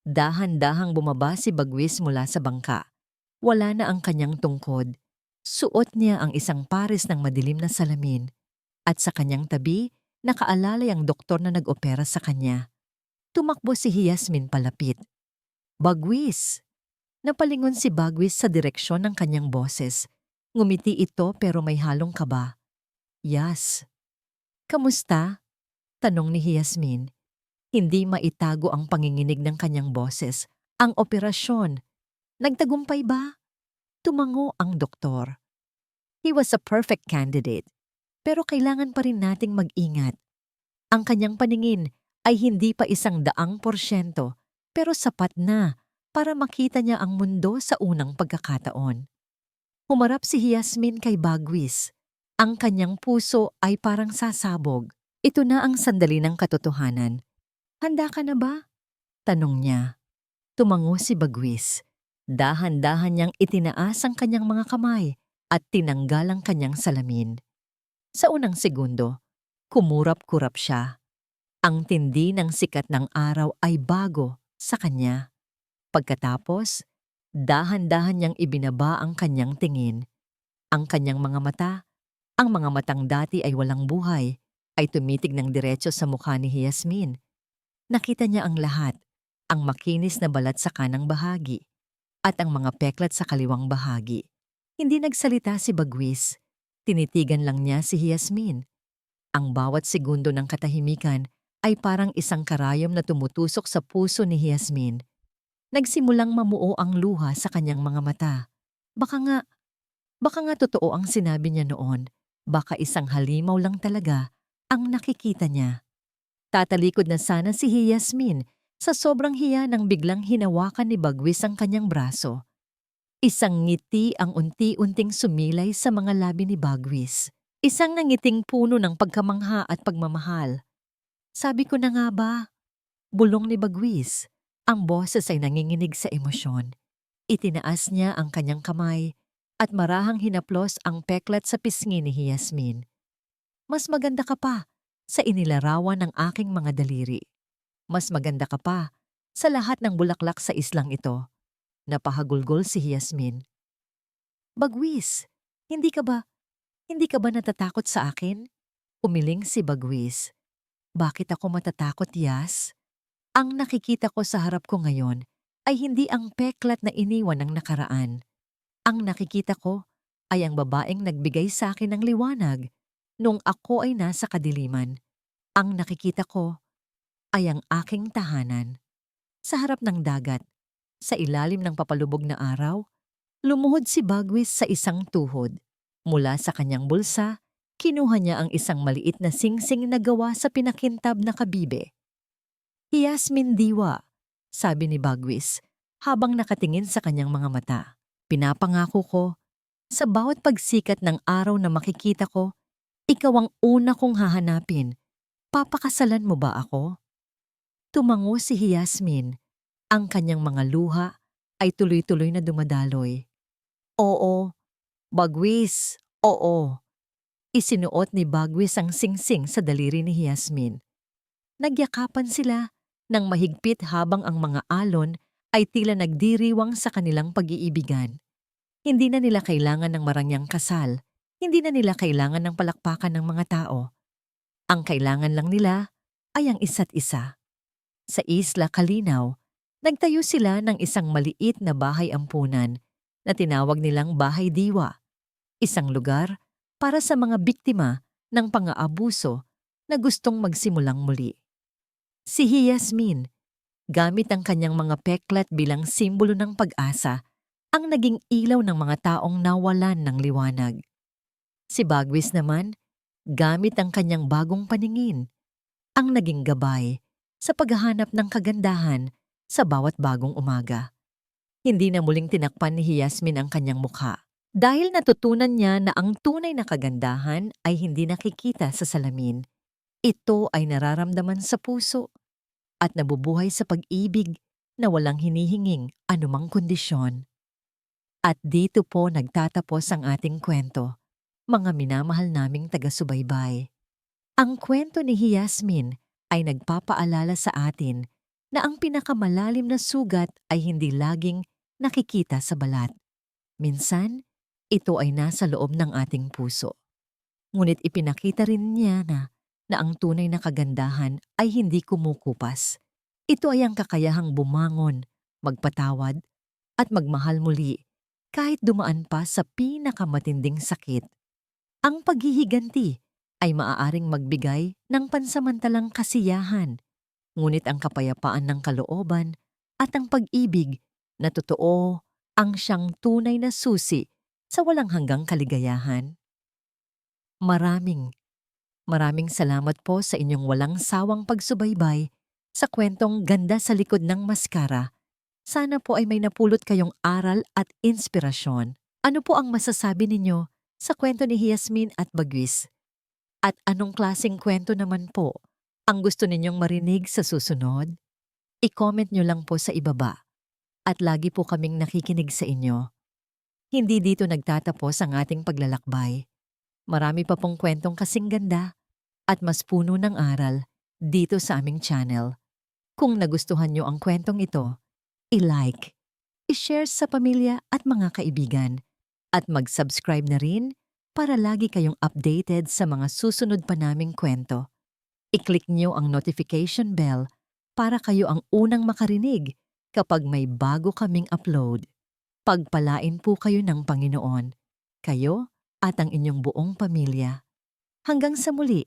Dahan-dahang bumaba si Bagwis mula sa bangka. Wala na ang kanyang tungkod. Suot niya ang isang pares ng madilim na salamin at sa kanyang tabi nakaalalay ang doktor na nag-opera sa kanya. Tumakbo si Yasmin palapit. Bagwis! Napalingon si Bagwis sa direksyon ng kanyang boses. Ngumiti ito pero may halong kaba. Yas. Kamusta? Tanong ni Yasmin. Hindi maitago ang panginginig ng kanyang boses. Ang operasyon. Nagtagumpay ba? Tumango ang doktor. He was a perfect candidate. Pero kailangan pa rin nating mag-ingat. Ang kanyang paningin ay hindi pa 100%, pero sapat na para makita niya ang mundo sa unang pagkakataon. Humarap si Yasmin kay Bagwis. Ang kanyang puso ay parang sasabog. Ito na ang sandali ng katotohanan. Handa ka na ba? Tanong niya. Tumango si Bagwis. Dahan-dahan niyang itinaas ang kanyang mga kamay at tinanggal ang kanyang salamin. Sa unang segundo, kumurap-kurap siya. Ang tindi ng sikat ng araw ay bago sa kanya. Pagkatapos, dahan-dahan niyang ibinaba ang kanyang tingin. Ang kanyang mga mata, ang mga matang dati ay walang buhay, ay tumitig ng diretso sa mukha ni Yasmin. Nakita niya ang lahat, ang makinis na balat sa kanang bahagi, at ang mga peklat sa kaliwang bahagi. Hindi nagsalita si Bagwis. Tinitigan lang niya si Yasmin. Ang bawat segundo ng katahimikan ay parang isang karayom na tumutusok sa puso ni Yasmin. Nagsimulang mamuo ang luha sa kanyang mga mata. Baka nga totoo ang sinabi niya noon. Baka isang halimaw lang talaga ang nakikita niya. Tatalikod na sana si Yasmin sa sobrang hiya nang biglang hinawakan ni Bagwis ang kanyang braso. Isang ngiti ang unti-unting sumilay sa mga labi ni Bagwis. Isang nangiting puno ng pagkamangha at pagmamahal. Sabi ko na nga ba? Bulong ni Bagwis. Ang boses ay nanginginig sa emosyon. Itinaas niya ang kanyang kamay at marahang hinaplos ang peklat sa pisngi ni Yasmin. Mas maganda ka pa sa inilarawan ng aking mga daliri. Mas maganda ka pa sa lahat ng bulaklak sa islang ito. Napahagulgol si Yasmin. Bagwis, hindi ka ba natatakot sa akin? Umiling si Bagwis. Bakit ako matatakot, Yas? Ang nakikita ko sa harap ko ngayon ay hindi ang peklat na iniwan ng nakaraan. Ang nakikita ko ay ang babaeng nagbigay sa akin ng liwanag, Nung ako ay nasa kadiliman, ang nakikita ko ay ang aking tahanan. Sa harap ng dagat, sa ilalim ng papalubog na araw, lumuhod si Bagwis sa isang tuhod. Mula sa kanyang bulsa, kinuha niya ang isang maliit na singsing na gawa sa pinakintab na kabibe. "Yasmin Diwa," sabi ni Bagwis habang nakatingin sa kanyang mga mata. "Pinapangako ko, sa bawat pagsikat ng araw na makikita ko, ikaw ang una kong hahanapin. Papakasalan mo ba ako?" Tumango si Yasmin. Ang kanyang mga luha ay tuloy-tuloy na dumadaloy. "Oo, Bagwis, oo." Isinuot ni Bagwis ang singsing sa daliri ni Yasmin. Nagyakapan sila ng mahigpit habang ang mga alon ay tila nagdiriwang sa kanilang pag-iibigan. Hindi na nila kailangan ng marangyang kasal. Hindi na nila kailangan ng palakpakan ng mga tao. Ang kailangan lang nila ay ang isa't isa. Sa Isla Kalinaw, nagtayo sila ng isang maliit na bahay ampunan na tinawag nilang Bahay Diwa, isang lugar para sa mga biktima ng pang-aabuso na gustong magsimulang muli. Si Yasmin, gamit ang kanyang mga peklat bilang simbolo ng pag-asa, ang naging ilaw ng mga taong nawalan ng liwanag. Si Bagwis naman, gamit ang kanyang bagong paningin, ang naging gabay sa paghahanap ng kagandahan sa bawat bagong umaga. Hindi na muling tinakpan ni Yasmin ang kanyang mukha dahil natutunan niya na ang tunay na kagandahan ay hindi nakikita sa salamin. Ito ay nararamdaman sa puso at nabubuhay sa pag-ibig na walang hinihinging anumang kondisyon. At dito po nagtatapos ang ating kwento, mga minamahal naming taga-subaybay. Ang kwento ni Yasmin ay nagpapaalala sa atin na ang pinakamalalim na sugat ay hindi laging nakikita sa balat. Minsan, ito ay nasa loob ng ating puso. Ngunit ipinakita rin niya na ang tunay na kagandahan ay hindi kumukupas. Ito ay ang kakayahang bumangon, magpatawad, at magmahal muli kahit dumaan pa sa pinakamatinding sakit. Ang paghihiganti ay maaaring magbigay ng pansamantalang kasiyahan, ngunit ang kapayapaan ng kalooban at ang pag-ibig na totoo ang siyang tunay na susi sa walang hanggang kaligayahan. Maraming salamat po sa inyong walang sawang pagsubaybay sa kwentong Ganda sa Likod ng Maskara. Sana po ay may napulot kayong aral at inspirasyon. Ano po ang masasabi ninyo sa kwento ni Yasmin at Bagwis? At anong klaseng kwento naman po ang gusto ninyong marinig sa susunod? I-comment nyo lang po sa ibaba. At lagi po kaming nakikinig sa inyo. Hindi dito nagtatapos ang ating paglalakbay. Marami pa pong kwentong kasing ganda at mas puno ng aral dito sa aming channel. Kung nagustuhan nyo ang kwentong ito, i-like, i-share sa pamilya at mga kaibigan, at mag-subscribe na rin para lagi kayong updated sa mga susunod pa naming kwento. I-click nyo ang notification bell para kayo ang unang makarinig kapag may bago kaming upload. Pagpalain po kayo ng Panginoon, kayo at ang inyong buong pamilya. Hanggang sa muli,